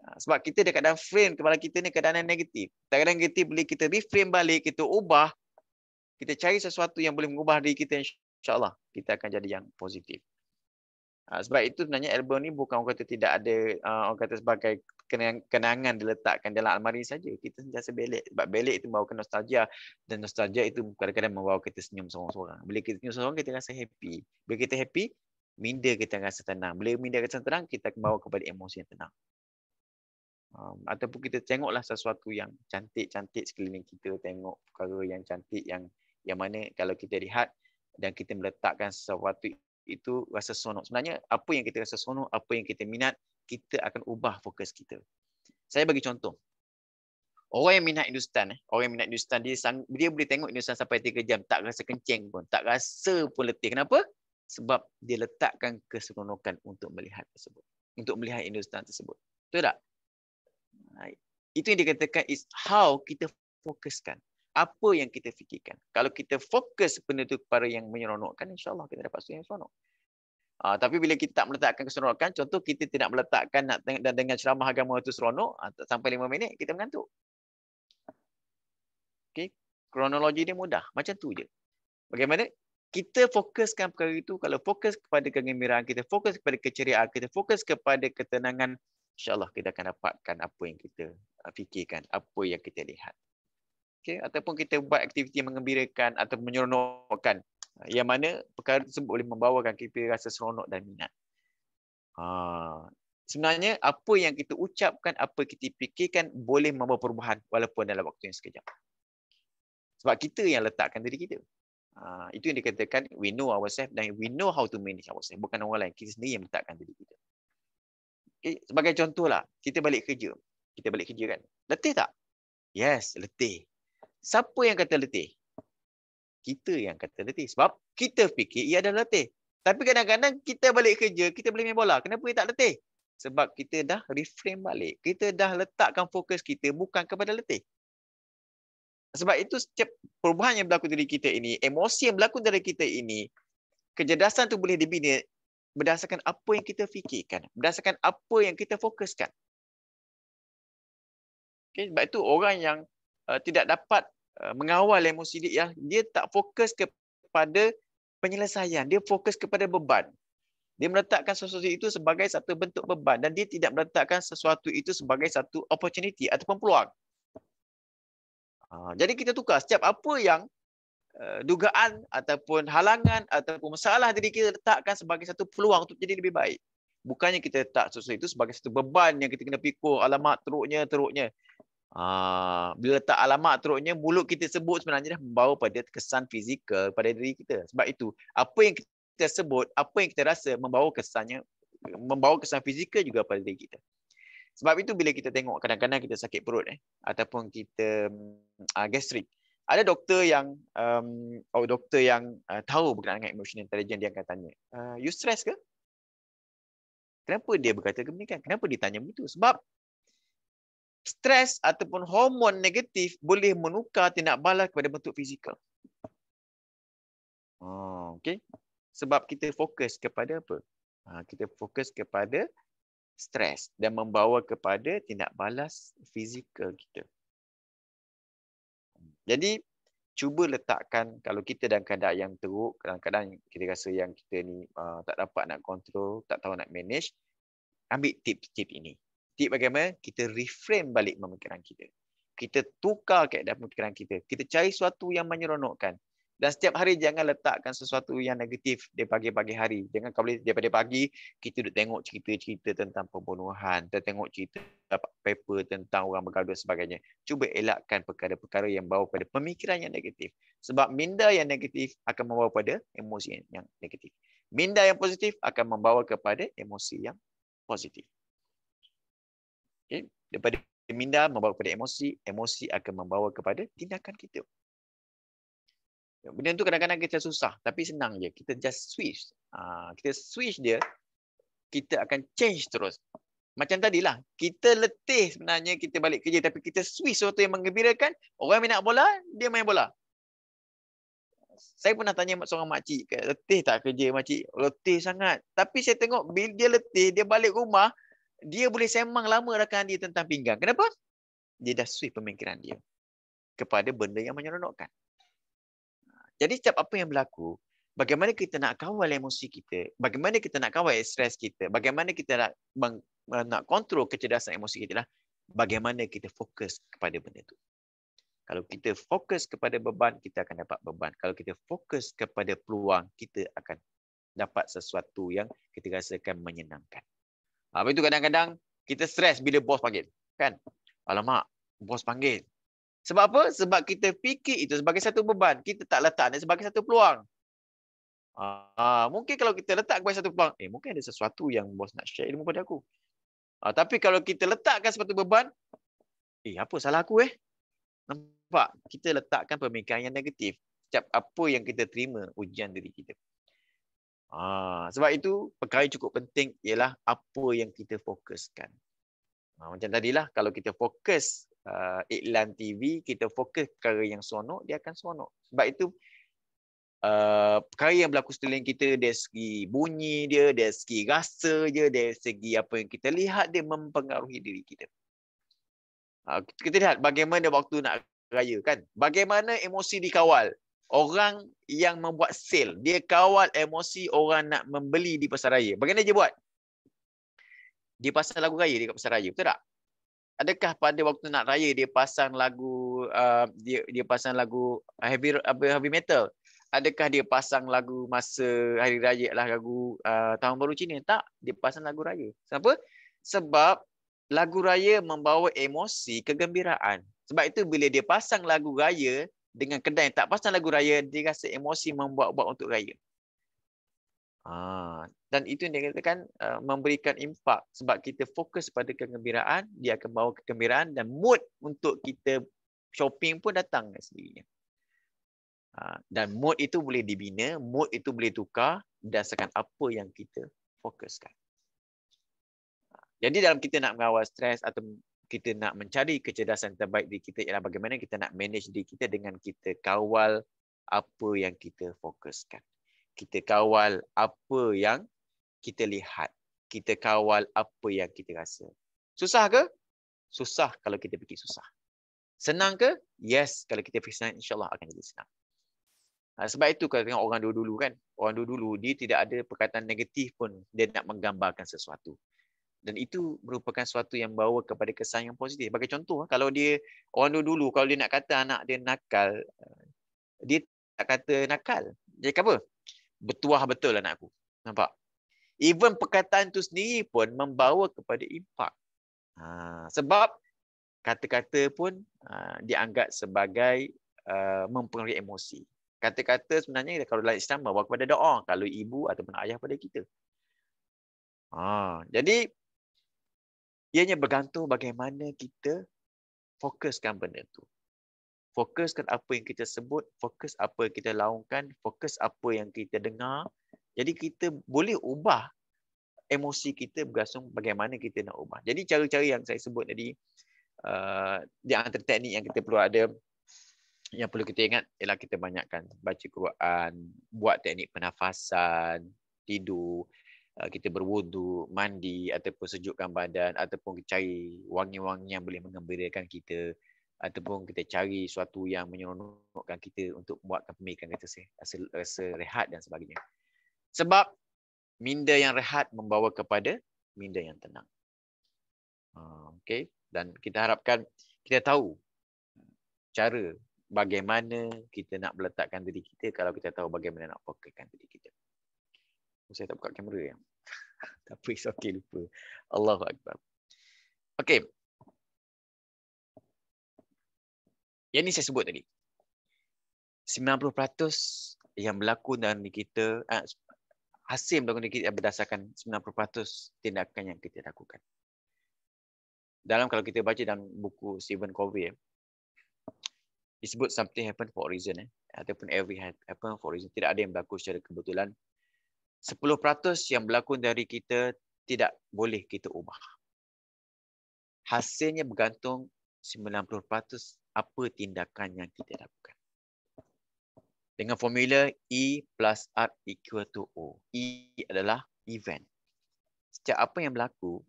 Sebab kita ada keadaan frame kepala kita ni keadaan negatif. Keadaan negatif boleh kita reframe balik, kita ubah, kita cari sesuatu yang boleh mengubah diri kita, insyaAllah kita akan jadi yang positif. Sebab itu sebenarnya album ni bukan orang kata tidak ada, orang kata sebagai kenangan diletakkan dalam almari saja. Kita sentiasa belik. Sebab belik itu membawakan nostalgia dan nostalgia itu kadang-kadang membawa kita senyum seorang-seorang. Bila kita senyum seorang, kita rasa happy. Bila kita happy, minda kita rasa tenang. Bila minda kita tenang, kita akan bawa kepada emosi yang tenang. Ataupun kita tengoklah sesuatu yang cantik-cantik sekeliling kita, tengok perkara yang cantik yang mana kalau kita lihat dan kita meletakkan sesuatu itu rasa seronok. Sebenarnya apa yang kita rasa seronok, apa yang kita minat, kita akan ubah fokus kita. Saya bagi contoh. Orang yang minat Hindustan, dia boleh tengok Hindustan sampai 3 jam, tak rasa kencing pun, tak rasa pun letih. Kenapa? Sebab dia letakkan keseronokan untuk melihat tersebut, untuk melihat Hindustan tersebut. Betul tak? Itu yang dikatakan is how kita fokuskan. Apa yang kita fikirkan. Kalau kita fokus benda itu kepada yang menyeronokkan, insyaAllah kita dapat sesuatu yang seronok. Tapi bila kita tak meletakkan keseronokan, contoh kita tidak meletakkan nak tengok dan dengan ceramah agama itu seronok, sampai 5 minit kita mengantuk. Okay. Kronologi dia mudah. Macam tu je. Bagaimana? Kita fokuskan perkara itu, kalau fokus kepada kegembiraan, kita fokus kepada keceriaan, kita fokus kepada ketenangan, insyaAllah kita akan dapatkan apa yang kita fikirkan, apa yang kita lihat. Okay? Ataupun kita buat aktiviti yang mengembirakan atau menyeronokkan, yang mana perkara tersebut boleh membawakan kita rasa seronok dan minat. Sebenarnya apa yang kita ucapkan, apa kita fikirkan boleh membawa perubahan walaupun dalam waktu yang sekejap. Sebab kita yang letakkan diri kita. Itu yang dikatakan we know ourselves dan we know how to manage ourselves. Bukan orang lain, kita sendiri yang letakkan diri kita. Okay, sebagai contohlah, kita balik kerja. Kita balik kerja kan. Letih tak? Yes, letih. Siapa yang kata letih? Kita yang kata letih. Sebab kita fikir ia adalah letih. Tapi kadang-kadang kita balik kerja, kita boleh main bola. Kenapa ia tak letih? Sebab kita dah reframe balik. Kita dah letakkan fokus kita bukan kepada letih. Sebab itu setiap perubahan yang berlaku dari kita ini, emosi yang berlaku dari kita ini, kecerdasan tu boleh dibina berdasarkan apa yang kita fikirkan, berdasarkan apa yang kita fokuskan. Okay? Sebab itu orang yang tidak dapat mengawal emosi dia tak fokus kepada penyelesaian, dia fokus kepada beban. Dia meletakkan sesuatu itu sebagai satu bentuk beban dan dia tidak meletakkan sesuatu itu sebagai satu opportunity ataupun peluang. Jadi kita tukar setiap apa yang dugaan ataupun halangan ataupun masalah diri kita letakkan sebagai satu peluang untuk jadi lebih baik. Bukannya kita letak sesuatu itu sebagai satu beban yang kita kena pikul, alamak teruknya. Bila letak alamat teruknya, mulut kita sebut sebenarnya dah membawa pada kesan fizikal pada diri kita. Sebab itu, apa yang kita sebut, apa yang kita rasa membawa kesan fizikal juga pada diri kita. Sebab itu bila kita tengok kadang-kadang kita sakit perut ataupun kita gastrik, ada doktor yang tahu berkenaan dengan emotional intelligence, dia akan tanya, you stress ke? Kenapa dia berkata demikian? Kenapa dia tanya begitu? Sebab stres ataupun hormon negatif boleh menukar tindak balas kepada bentuk fizikal. Okay. Sebab kita fokus kepada apa? Kita fokus kepada stres dan membawa kepada tindak balas fizikal kita. Jadi, cuba letakkan kalau kita dalam keadaan yang teruk, kadang-kadang kita rasa yang kita ni tak dapat nak kontrol, tak tahu nak manage, ambil tip-tip ini. Tip bagaimana? Kita reframe balik pemikiran kita. Kita tukar keadaan pemikiran kita. Kita cari sesuatu yang menyeronokkan. Dan setiap hari jangan letakkan sesuatu yang negatif di pagi-pagi hari. Jangan kalau boleh daripada pagi, kita duduk tengok cerita-cerita tentang pembunuhan. Kita tengok cerita paper tentang orang bergaduh dan sebagainya. Cuba elakkan perkara-perkara yang bawa pada pemikiran yang negatif. Sebab minda yang negatif akan membawa pada emosi yang negatif. Minda yang positif akan membawa kepada emosi yang positif. Okay. Daripada minda membawa kepada emosi, emosi akan membawa kepada tindakan kita. Benda tu kadang-kadang kita susah, tapi senang je. Kita just switch. Kita switch dia, kita akan change terus. Macam tadilah, kita letih sebenarnya kita balik kerja, tapi kita switch sesuatu yang menggembirakan. Orang main nak bola, dia main bola. Saya pernah tanya seorang makcik, letih tak kerja makcik? Letih sangat. Tapi saya tengok bila dia letih, dia balik rumah, dia boleh sembang lama rakan dia tentang pinggang. Kenapa? Dia dah switch pemikiran dia kepada benda yang menyeronokkan. Jadi setiap apa yang berlaku, bagaimana kita nak kawal emosi kita, bagaimana kita nak kawal stres kita, bagaimana kita nak kontrol kecerdasan emosi kita lah, bagaimana kita fokus kepada benda itu. Kalau kita fokus kepada beban, kita akan dapat beban. Kalau kita fokus kepada peluang, kita akan dapat sesuatu yang kita rasakan menyenangkan. Habis itu kadang-kadang kita stres bila bos panggil. Kan? Alamak, bos panggil. Sebab apa? Sebab kita fikir itu sebagai satu beban. Kita tak letaknya sebagai satu peluang. Mungkin kalau kita letak sebagai satu peluang, mungkin ada sesuatu yang bos nak share ilmu pada aku. Tapi kalau kita letakkan sebagai beban, apa salah aku Nampak? Kita letakkan pemikiran yang negatif. Setiap apa yang kita terima, ujian diri kita. Sebab itu, perkara cukup penting ialah apa yang kita fokuskan. Macam tadilah, kalau kita fokus iklan TV, kita fokus perkara yang seronok, dia akan seronok. Sebab itu, perkara yang berlaku sekeliling kita, dari segi bunyi dia, dari segi rasa dia, dari segi apa yang kita lihat, dia mempengaruhi diri kita. Kita lihat bagaimana waktu nak raya kan. Bagaimana emosi dikawal. Orang yang membuat sale, dia kawal emosi orang nak membeli di pasar raya. Bagaimana dia buat? Dia pasang lagu raya dekat pasar raya, betul tak? Adakah pada waktu nak raya dia pasang lagu dia pasang lagu heavy metal? Adakah dia pasang lagu masa hari raya lah, lagu tahun baru Cina? Tak, dia pasang lagu raya. Kenapa? Sebab lagu raya membawa emosi kegembiraan. Sebab itu bila dia pasang lagu raya dengan kedai yang tak pasang lagu raya, dia rasa emosi membuat-buat untuk raya. Dan itu yang dikatakan memberikan impak. Sebab kita fokus pada kegembiraan, dia akan bawa kegembiraan dan mood untuk kita shopping pun datang sendirinya. Dan mood itu boleh dibina, mood itu boleh tukar berdasarkan apa yang kita fokuskan. Jadi dalam kita nak mengawal stres atau kita nak mencari kecerdasan terbaik diri kita ialah bagaimana kita nak manage diri kita dengan kita kawal apa yang kita fokuskan. Kita kawal apa yang kita lihat. Kita kawal apa yang kita rasa. Susah ke? Susah kalau kita fikir susah. Senang ke? Yes, kalau kita fikir senang, insyaAllah akan jadi senang. Sebab itu kalau tengok orang dulu-dulu kan, orang dulu-dulu dia tidak ada perkataan negatif pun dia nak menggambarkan sesuatu. Dan itu merupakan sesuatu yang bawa kepada kesan yang positif. Bagi contoh, kalau dia orang dulu-dulu kalau dia nak kata anak dia nakal, dia tak kata nakal. Dia kata apa? Bertuah betul anakku. Nampak? Even perkataan itu sendiri pun membawa kepada impak. Sebab kata-kata pun dianggap sebagai mempengaruhi emosi. Kata-kata sebenarnya kalau dalam Islam bawa kepada doa. Kalau ibu ataupun ayah pada kita. Jadi, ianya bergantung bagaimana kita fokuskan benda itu. Fokuskan apa yang kita sebut, fokus apa yang kita laungkan, fokus apa yang kita dengar. Jadi kita boleh ubah emosi kita bergantung bagaimana kita nak ubah. Jadi cara-cara yang saya sebut tadi, di antara teknik yang kita perlu ada, yang perlu kita ingat ialah kita banyakkan baca Quran, buat teknik pernafasan, tidur, kita berwudu, mandi ataupun sejukkan badan ataupun cari wangi-wangi yang boleh menggembirakan kita ataupun kita cari sesuatu yang menyeronokkan kita untuk buatkan pemikiran kita rasa rehat dan sebagainya. Sebab minda yang rehat membawa kepada minda yang tenang. Okey, dan kita harapkan kita tahu cara bagaimana kita nak meletakkan diri kita kalau kita tahu bagaimana nak fokuskan diri kita. Saya tak buka kamera ya. Tapi okey, lupa. Allahu Akbar. Okey. Yang ni saya sebut tadi. 90% yang berlaku dalam diri kita, hasil berlaku dalam diri kita berdasarkan 90% tindakan yang kita lakukan. Kalau kita baca dalam buku Stephen Covey, disebut something happen for a reason, ataupun every happen for a reason. Tidak ada yang berlaku secara kebetulan. 10% yang berlaku dari kita tidak boleh kita ubah. Hasilnya bergantung 90% apa tindakan yang kita lakukan. Dengan formula E plus R equal to O. E adalah event. Setiap apa yang berlaku,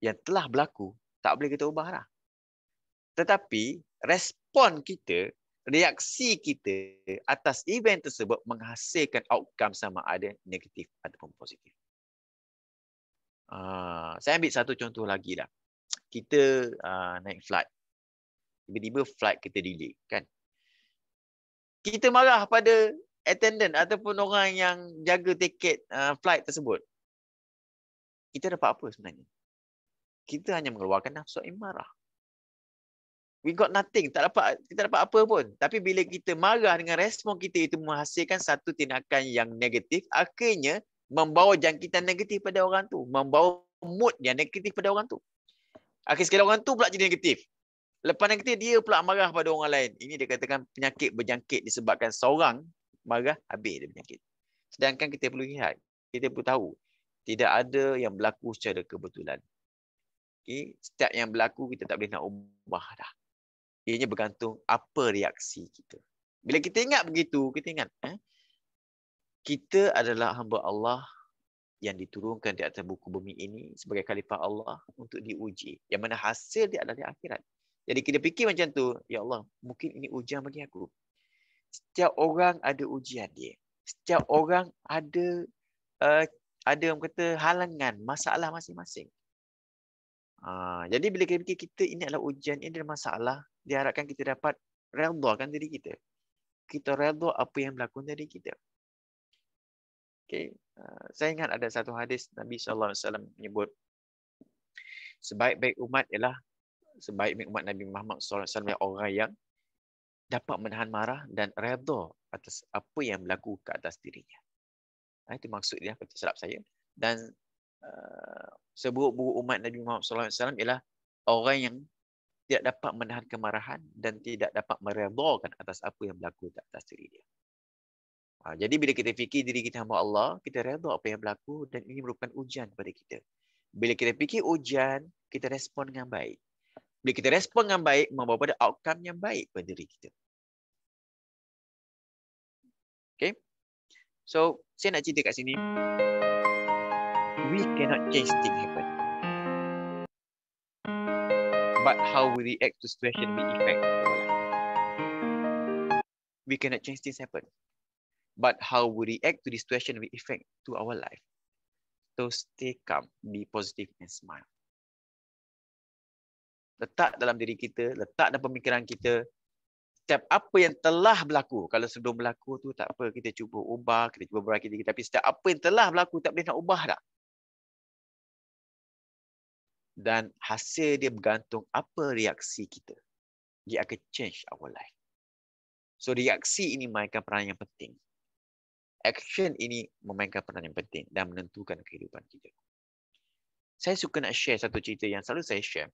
yang telah berlaku, tak boleh kita ubah lah. Tetapi respon kita, reaksi kita atas event tersebut menghasilkan outcome sama ada negatif ataupun positif. Saya ambil satu contoh lagi lah. Kita naik flight. Tiba-tiba flight kita delay, kan? Kita marah pada attendant ataupun orang yang jaga tiket flight tersebut. Kita dapat apa sebenarnya? Kita hanya mengeluarkan nafsu amarah. We got nothing. Kita dapat apa pun. Tapi bila kita marah dengan respon kita itu menghasilkan satu tindakan yang negatif, akhirnya membawa jangkitan negatif pada orang tu. Membawa mood yang negatif pada orang tu. Akhir sekali orang tu pula jadi negatif. Lepas negatif, dia pula marah pada orang lain. Ini dia katakan penyakit berjangkit disebabkan seorang marah, habis dia berjangkit. Sedangkan kita perlu lihat, kita perlu tahu, tidak ada yang berlaku secara kebetulan. Okay? Setiap yang berlaku, kita tak boleh nak ubah dah. Ianya bergantung apa reaksi kita. Bila kita ingat begitu, kita ingat kita adalah hamba Allah yang diturunkan di atas buku bumi ini sebagai khalifah Allah untuk diuji. Yang mana hasil dia adalah di akhirat. Jadi kita fikir macam tu, ya Allah, mungkin ini ujian bagi aku. Setiap orang ada ujian dia. Setiap orang ada orang kata halangan, masalah masing-masing. Jadi bila kita fikir kita ini adalah ujian, ini adalah masalah, diharapkan kita dapat redakan diri kita. Kita reda apa yang berlaku dari kita. Okay. Saya ingat ada satu hadis Nabi SAW menyebut sebaik-baik umat ialah sebaik-baik umat Nabi Muhammad SAW orang yang dapat menahan marah dan reda atas apa yang berlaku ke atas dirinya. Itu maksud dia, kata silap saya. Dan seburuk-buruk umat Nabi Muhammad SAW ialah orang yang tidak dapat menahan kemarahan dan tidak dapat meredhakan atas apa yang berlaku atas diri dia. Jadi bila kita fikir diri kita hamba Allah, kita redha apa yang berlaku dan ini merupakan ujian kepada kita. Bila kita fikir ujian, kita respon dengan baik. Bila kita respon dengan baik, membawa pada outcome yang baik pada diri kita. Okay? So, saya nak cerita kat sini. We cannot change things happen. But how we react to situation we effect our life. We cannot change things happen. But how we react to the situation we effect to our life. So stay calm, be positive and smile. Letak dalam diri kita, letak dalam pemikiran kita, setiap apa yang telah berlaku, kalau sebelum berlaku tu tak apa, kita cuba ubah, kita cuba beraki diri, tapi setiap apa yang telah berlaku tak boleh nak ubah dah. Dan hasil dia bergantung apa reaksi kita. Dia akan change our life. So reaksi ini memainkan peranan yang penting. Action ini memainkan peranan yang penting dan menentukan kehidupan kita. Saya suka nak share satu cerita yang selalu saya share.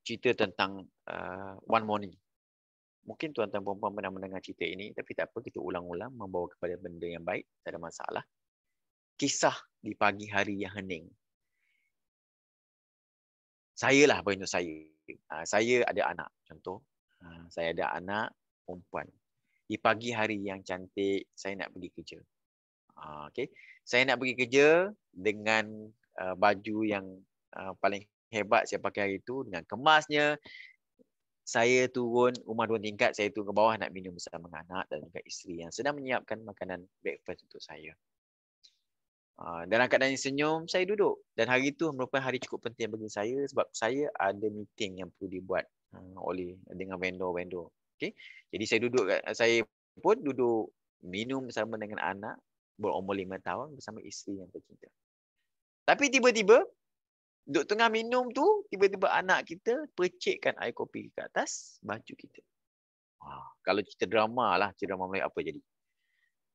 Cerita tentang one morning. Mungkin tuan-tuan perempuan pernah mendengar cerita ini, tapi tak apa, kita ulang-ulang membawa kepada benda yang baik, tak ada masalah. Kisah di pagi hari yang hening. Saya lah bagi saya. Saya ada anak, contoh. Saya ada anak perempuan. Di pagi hari yang cantik, saya nak pergi kerja. Okay. Saya nak pergi kerja dengan baju yang paling hebat saya pakai hari itu, dengan kemasnya. Saya turun rumah 2 tingkat, saya turun ke bawah nak minum bersama dengan anak dan juga isteri yang sedang menyiapkan makanan breakfast untuk saya. Dalam keadaan yang senyum, saya duduk. Dan hari itu merupakan hari cukup penting bagi saya sebab saya ada meeting yang perlu dibuat dengan vendor-vendor. Okay? Jadi saya pun duduk minum bersama dengan anak berumur 5 tahun bersama isteri yang tercinta. Tapi tiba-tiba, duduk tengah minum tu, tiba-tiba anak kita percikkan air kopi ke atas baju kita. Kalau cerita drama lah, cerita drama Melayu apa jadi.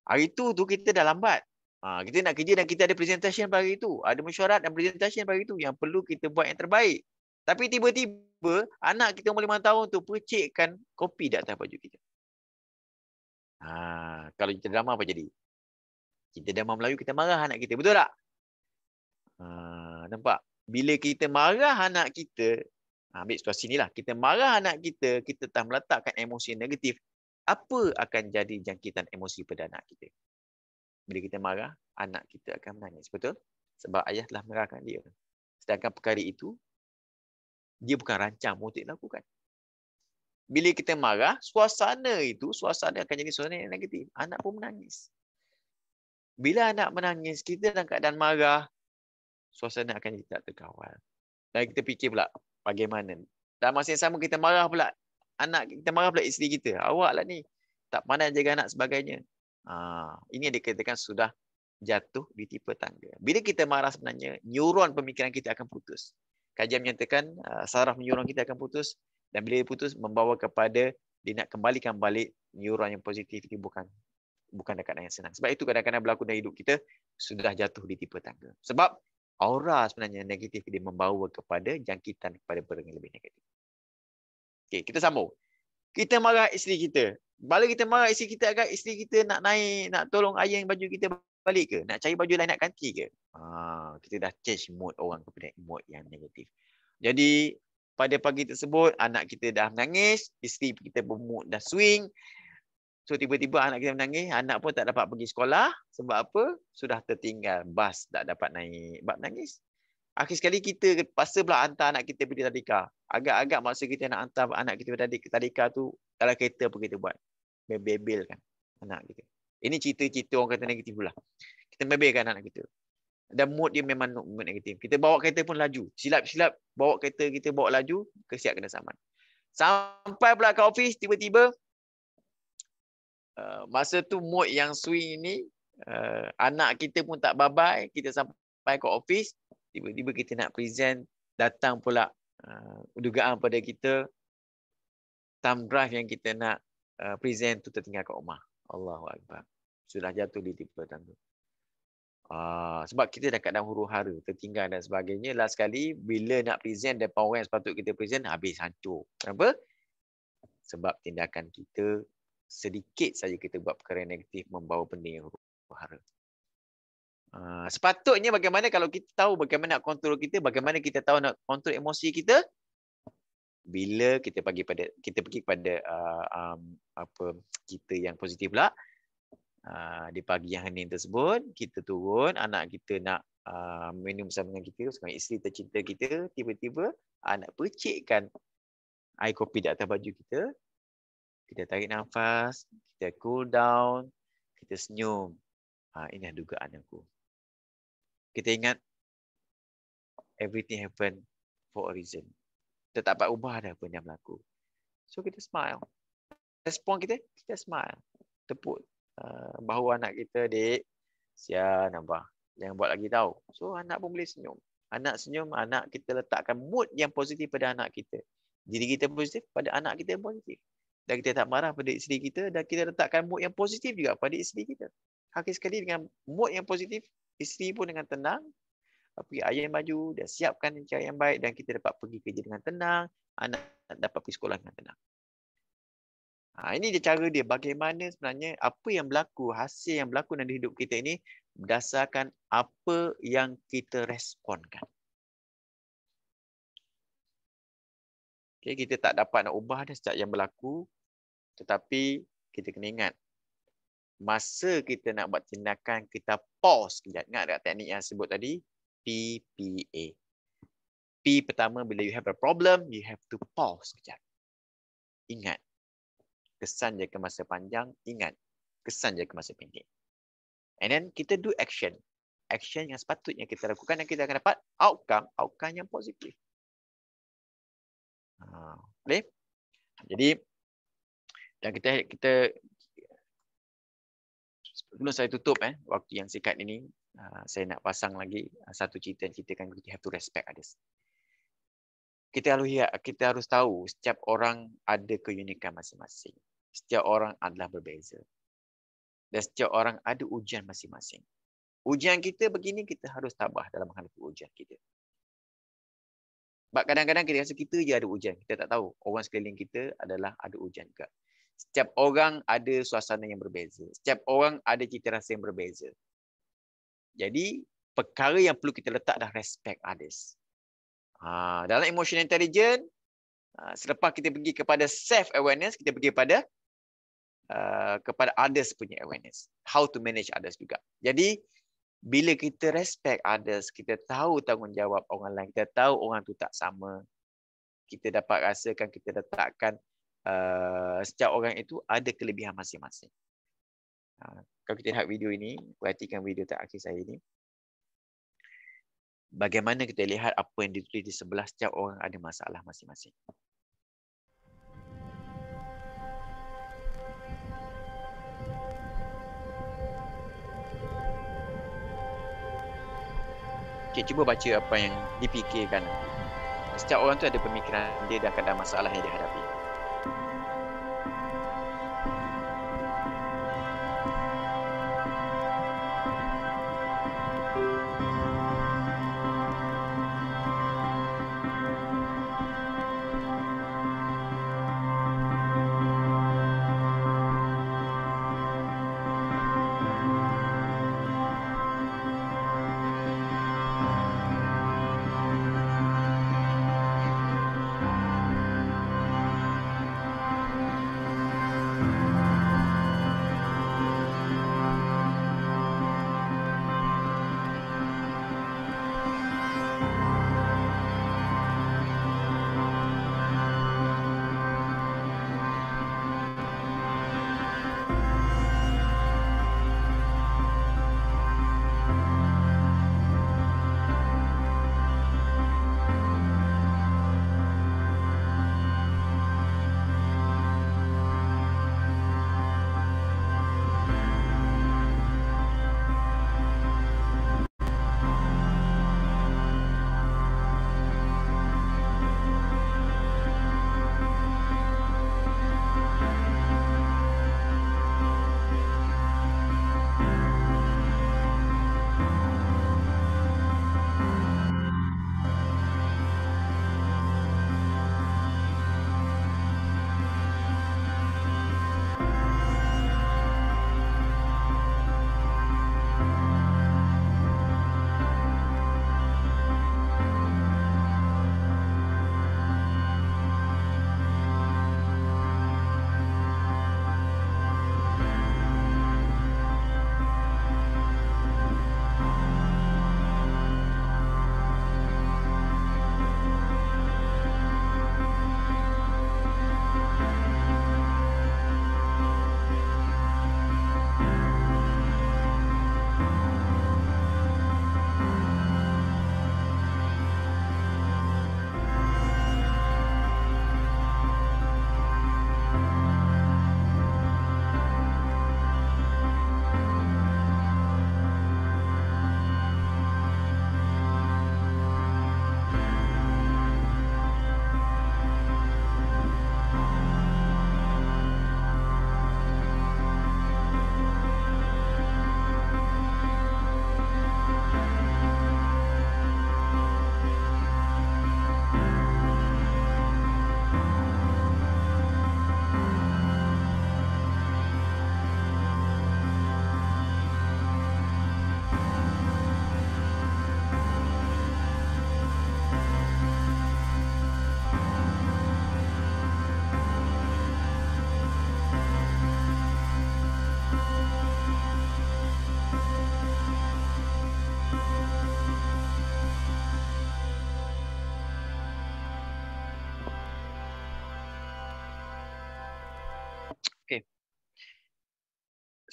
Hari tu kita dah lambat. Kita nak kerja dan kita ada presentation pagi itu. Ada mesyuarat dan presentation pagi itu yang perlu kita buat yang terbaik. Tapi tiba-tiba anak kita umur 5 tahun tu percikkan kopi di atas baju kita. Kalau kita drama apa jadi? Kita drama Melayu, kita marah anak kita. Betul tak? Nampak? Bila kita marah anak kita, ambil situasi ni lah. Kita marah anak kita, kita tak meletakkan emosi negatif. Apa akan jadi jangkitan emosi pada anak kita? Bila kita marah, anak kita akan menangis. Betul? Sebab ayah telah marahkan dia. Sedangkan perkara itu, dia bukan rancang untuk dilakukan. Bila kita marah, suasana akan jadi suasana yang negatif. Anak pun menangis. Bila anak menangis, kita dalam keadaan marah, suasana akan jadi tak terkawal. Dan kita fikir pula, bagaimana? Dalam masa yang sama, kita marah pula anak, kita marah pula isteri kita. Awak lah ni, tak pandai jaga anak sebagainya. Ini yang dikatakan sudah jatuh di tipe tangga. Bila kita marah sebenarnya, neuron pemikiran kita akan putus. Kajian menyatakan saraf neuron kita akan putus dan bila dia putus membawa kepada dia nak kembalikan balik neuron yang positif itu bukan dekat yang senang. Sebab itu kadang-kadang berlaku dalam hidup kita sudah jatuh di tipe tangga. Sebab aura sebenarnya negatif dia membawa kepada jangkitan kepada perkara yang lebih negatif. Okey, kita sambung. Kita marah isteri kita. Bila kita marah isteri kita, agak isteri kita nak naik, nak tolong iron baju kita balik ke? Nak cari baju lain nak ganti ke? Kita dah change mood orang kepada mood yang negatif. Jadi, pada pagi tersebut, anak kita dah menangis, isteri kita bermood dah swing. So, tiba-tiba anak kita menangis, anak pun tak dapat pergi sekolah. Sebab apa? Sudah tertinggal bas, tak dapat naik. Sebab menangis. Akhir sekali kita paksa pula hantar anak kita pergi tadika. Agak-agak masa kita nak hantar anak kita pergi tadika tu, dalam kereta apa kita buat? Bebelkan anak kita. Ini cerita-cerita orang kata negatif pula. Kita bebelkan anak kita. Dan mood dia memang mood negatif. Kita bawa kereta pun laju. Silap-silap bawa kereta kita bawa laju, kesiap kena saman. Sampai pula ke office, tiba-tiba masa tu mood yang swing ini, anak kita pun tak babai, kita sampai ke office, tiba-tiba kita nak present, datang pula dugaan pada kita, thumb drive yang kita nak present tu tertinggal kat rumah. Allahu Akbar. sudah jatuh di tipe tangga. Sebab kita dah kat dalam huru-hara, tertinggal dan sebagainya. Last sekali, bila nak present depan orang yang sepatut kita present, habis hancur. Kenapa? Sebab tindakan kita, sedikit saja kita buat perkara negatif, membawa benda yang huru-hara. Sepatutnya bagaimana kalau kita tahu bagaimana nak kontrol kita, bagaimana kita tahu nak kontrol emosi kita, bila kita pergi kepada kita yang positif pula. Di pagi yang hening tersebut, kita turun, anak kita nak minum bersama dengan kita, sekarang isteri tercinta kita, tiba-tiba nak percikkan air kopi di atas baju kita. Kita tarik nafas, kita cool down, kita senyum. Ini dugaan aku. Kita ingat, everything happen for a reason. Kita tak dapat ubah dah apa yang berlaku. So kita smile. Respon kita smile. Tepuk bahu anak kita, dek, sian abah, jangan buat lagi tahu. So anak pun boleh senyum. Anak senyum, anak kita letakkan mood yang positif pada anak kita. Diri kita positif, pada anak kita positif. Dan kita tak marah pada isteri kita, dan kita letakkan mood yang positif juga pada isteri kita. Akhir sekali dengan mood yang positif, isteri pun dengan tenang, pergi ayam baju, dia siapkan cara yang baik, dan kita dapat pergi kerja dengan tenang, anak dapat pergi sekolah dengan tenang. Ini dia cara dia bagaimana sebenarnya apa yang berlaku, hasil yang berlaku dalam hidup kita ini berdasarkan apa yang kita responkan. Okay, kita tak dapat nak ubah dah setiap yang berlaku, tetapi kita kena ingat, masa kita nak buat tindakan, kita pause sekejap. Ingat tak teknik yang sebut tadi? PPA. P pertama, bila you have a problem, you have to pause sekejap. Ingat. Kesan jangka masa panjang, ingat. Kesan jangka masa pendek. And then kita do action. Action yang sepatutnya kita lakukan dan kita akan dapat outcome yang positif. Boleh? Jadi, dan kita sebelum saya tutup waktu yang singkat ini, saya nak pasang lagi satu cerita yang ceritakan kita have to respect others. Kita harus tahu setiap orang ada keunikan masing-masing. Setiap orang adalah berbeza. Dan setiap orang ada ujian masing-masing. Ujian kita begini, kita harus tabah dalam menghadapi ujian kita. Sebab kadang-kadang kita rasa kita je ada ujian. Kita tak tahu. Orang sekeliling kita adalah ada ujian juga. Setiap orang ada suasana yang berbeza. Setiap orang ada cita rasa yang berbeza. Jadi, perkara yang perlu kita letak adalah respect others. Dalam emotional intelligence, selepas kita pergi kepada self-awareness, kita pergi kepada others punya awareness. How to manage others juga. Jadi, bila kita respect others, kita tahu tanggungjawab orang lain, kita tahu orang tu tak sama, kita dapat rasakan, kita letakkan setiap orang itu ada kelebihan masing-masing. Kalau kita lihat video ini, perhatikan video terakhir saya ini. Bagaimana kita lihat apa yang ditulis di sebelah, setiap orang ada masalah masing-masing. Okay, cuba baca apa yang dipikirkan. Setiap orang tu ada pemikiran dia dan kadang masalah yang dia hadapi.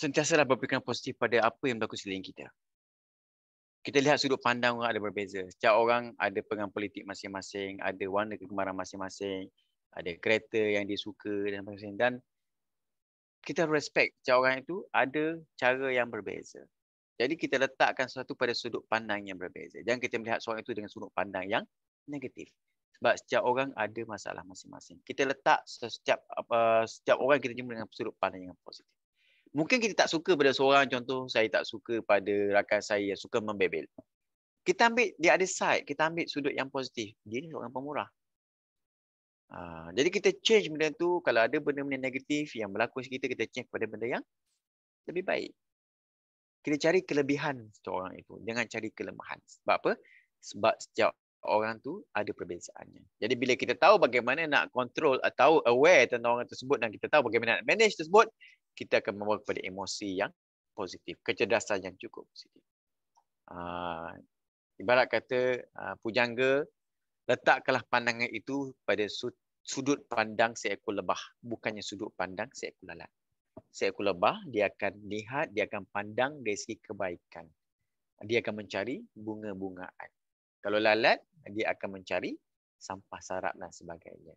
sentiasalah berfikiran positif pada apa yang berlaku sekeliling kita. Kita lihat sudut pandang orang ada berbeza. Setiap orang ada pegang politik masing-masing, ada warna kegemaran masing-masing, ada kereta yang dia suka dan sebagainya. Dan kita respect setiap orang itu ada cara yang berbeza. Jadi kita letakkan sesuatu pada sudut pandang yang berbeza. Jangan kita melihat seorang itu dengan sudut pandang yang negatif. Sebab setiap orang ada masalah masing-masing. Kita letak setiap orang kita jumpa dengan sudut pandang yang positif. Mungkin kita tak suka pada seorang, contoh saya tak suka pada rakan saya yang suka membebel. Kita ambil, dia ada side, kita ambil sudut yang positif. Dia ni seorang pemurah. Jadi kita change benda tu, kalau ada benda-benda negatif yang berlaku di kita, kita change kepada benda yang lebih baik. Kita cari kelebihan seorang itu, jangan cari kelemahan. Sebab apa? Sebab setiap orang tu ada perbezaannya. Jadi bila kita tahu bagaimana nak control atau aware tentang orang tersebut dan kita tahu bagaimana nak manage tersebut, kita akan membawa kepada emosi yang positif, kecerdasan yang cukup positif. Ibarat kata pujangga, letakkanlah pandangan itu pada sudut pandang seekor lebah, bukannya sudut pandang seekor lalat. Seekor lebah, dia akan lihat, dia akan pandang dari segi kebaikan. Dia akan mencari bunga-bungaan. Kalau lalat, dia akan mencari sampah sarap dan sebagainya.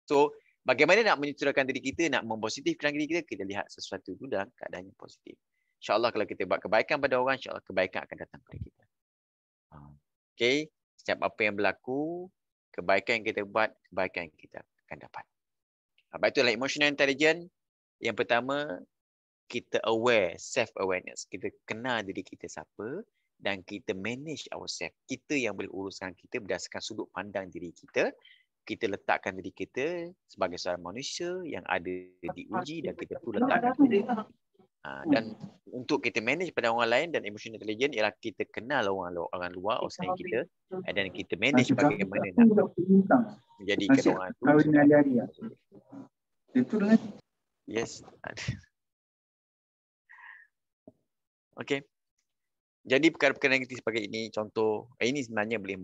So, bagaimana nak menyuarakan diri kita, nak mempositifkan diri kita, kita lihat sesuatu itu dalam keadaan yang positif. InsyaAllah kalau kita buat kebaikan pada orang, insyaAllah kebaikan akan datang kepada kita. Okay, setiap apa yang berlaku, kebaikan yang kita buat, kebaikan yang kita akan dapat. Sebab itulah emotional intelligence. Yang pertama, kita aware, self-awareness. Kita kenal diri kita siapa dan kita manage ourselves. Kita yang boleh uruskan kita berdasarkan sudut pandang diri kita. Kita letakkan diri kita sebagai seorang manusia yang ada diuji dan kita perlu letakkan. Dan untuk kita manage pada orang lain dan emotional intelligence ialah kita kenal orang luar, orang kita dan kita manage bagaimana nak menjadikan orang itu. Yes. Okey. Jadi perkara-perkara negatif sebagai ini, contoh, ini sebenarnya boleh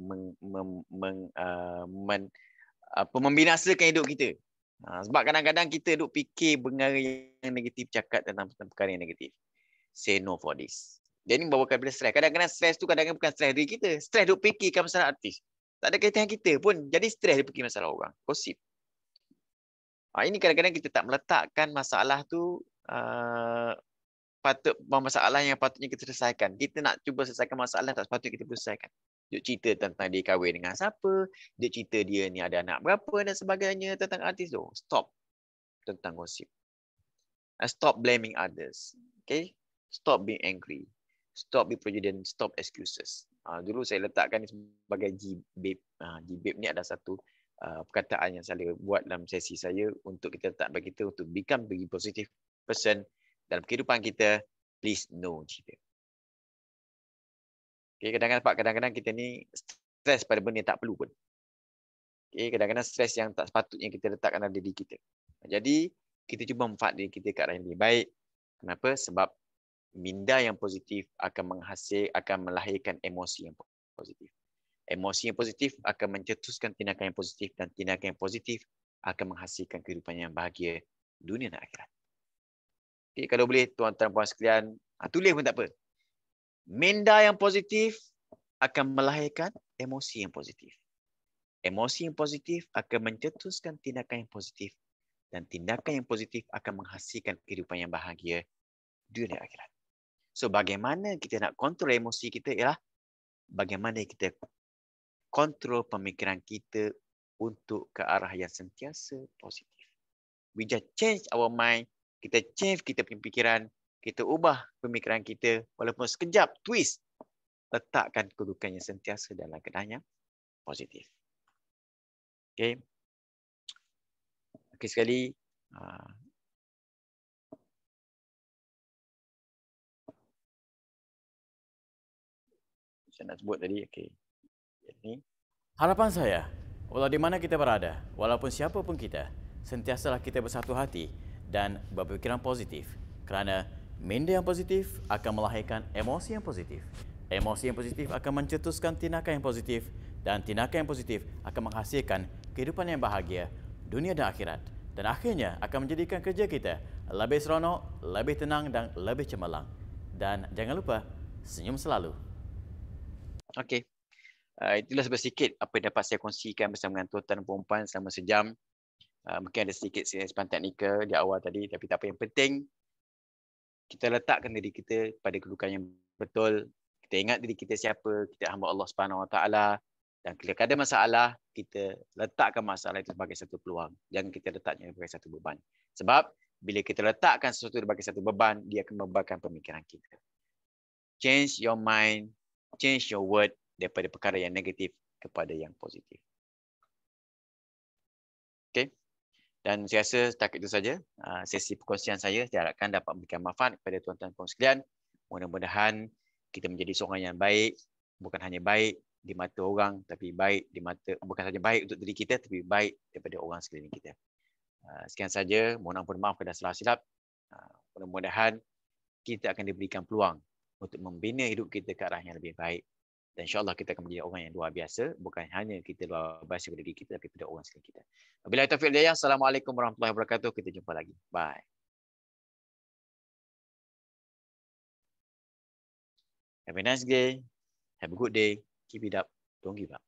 membinasakan hidup kita. Sebab kadang-kadang kita duk fikir perkara yang negatif, cakap tentang perkara yang negatif. Say no for this. Jadi membawa kepada stres. Kadang-kadang stres tu kadang-kadang bukan stres diri kita. Stres duk fikirkan masalah artis. Tak ada kaitan kita pun. Jadi stres dia fikir masalah orang. Gosip. Ini kadang-kadang kita tak meletakkan masalah tu masalah yang patutnya kita selesaikan. Kita nak cuba selesaikan masalah yang tak sepatutnya kita selesaikan. Dia cerita tentang dia kahwin dengan siapa, dia cerita dia ni ada anak berapa dan sebagainya tentang artis tu. Stop tentang gosip. Stop blaming others. Okay? Stop being angry. Stop be prejudiced. Stop excuses. Dulu saya letakkan ni sebagai G-BAPE. G-BAPE ni ada satu perkataan yang saya buat dalam sesi saya untuk kita letak bagi kita untuk become a positive person dalam kehidupan kita. Please know G-BAPE. Okay, kadang-kadang kita ni stres pada benda yang tak perlu pun. Okay, kadang-kadang stres yang tak sepatutnya kita letakkan dalam diri kita. Jadi, kita cuba manfaat diri kita ke arah yang lebih baik. Kenapa? Sebab minda yang positif akan melahirkan emosi yang positif. Emosi yang positif akan mencetuskan tindakan yang positif dan tindakan yang positif akan menghasilkan kehidupan yang bahagia dunia dan akhirat. Okay, kalau boleh tuan-tuan puan sekalian, tulis pun tak apa. Minda yang positif akan melahirkan emosi yang positif. Emosi yang positif akan mencetuskan tindakan yang positif dan tindakan yang positif akan menghasilkan kehidupan yang bahagia dunia dan akhirat. So bagaimana kita nak kontrol emosi kita ialah bagaimana kita kontrol pemikiran kita untuk ke arah yang sentiasa positif. We just change our mind, kita change kita punya pikiran, kita ubah pemikiran kita walaupun sekejap, twist. Letakkan kedudukan yang sentiasa dalam keadaan yang positif. Okay. Okey sekali. Saya nak sebut tadi. Okey. Ini. Harapan saya, walau di mana kita berada, walaupun siapa pun kita, sentiasalah kita bersatu hati dan berpikiran positif. Kerana minda yang positif akan melahirkan emosi yang positif. Emosi yang positif akan mencetuskan tindakan yang positif dan tindakan yang positif akan menghasilkan kehidupan yang bahagia dunia dan akhirat. dan akhirnya akan menjadikan kerja kita lebih seronok, lebih tenang dan lebih cemerlang. Dan jangan lupa, senyum selalu. Okey. Itulah sedikit apa yang dapat saya kongsikan bersama dengan tuan-tuan dan puan-puan selama sejam. Mungkin ada sedikit simpan teknikal di awal tadi, tapi tak apa, yang penting kita letakkan diri kita pada kedudukan yang betul. Kita ingat diri kita siapa, kita hamba Allah Subhanahu Wa Taala, dan ketika ada masalah, kita letakkan masalah itu sebagai satu peluang. Jangan kita letaknya sebagai satu beban. Sebab bila kita letakkan sesuatu sebagai satu beban, dia akan membebankan pemikiran kita. Change your mind, change your word daripada perkara yang negatif kepada yang positif. Okey. Dan saya rasa setakat itu saja sesi perkongsian saya. Saya harapkan dapat memberikan manfaat kepada tuan-tuan dan puan sekalian. Mudah-mudahan kita menjadi seorang yang baik, bukan hanya baik di mata orang, tapi baik di mata, bukan saja baik untuk diri kita, tapi baik daripada orang sekeliling kita. Sekian saja. Mohon ampun maaf kepada salah silap. Mudah-mudahan kita akan diberikan peluang untuk membina hidup kita ke arah yang lebih baik. Dan insyaAllah kita akan menjadi orang yang luar biasa. Bukan hanya kita luar biasa pada diri kita, tapi pada orang sekeliling kita. Wabillahi taufiq wal hidayah. Assalamualaikum warahmatullahi wabarakatuh. Kita jumpa lagi. Bye. Have a nice day. Have a good day. Keep it up. Don't give up.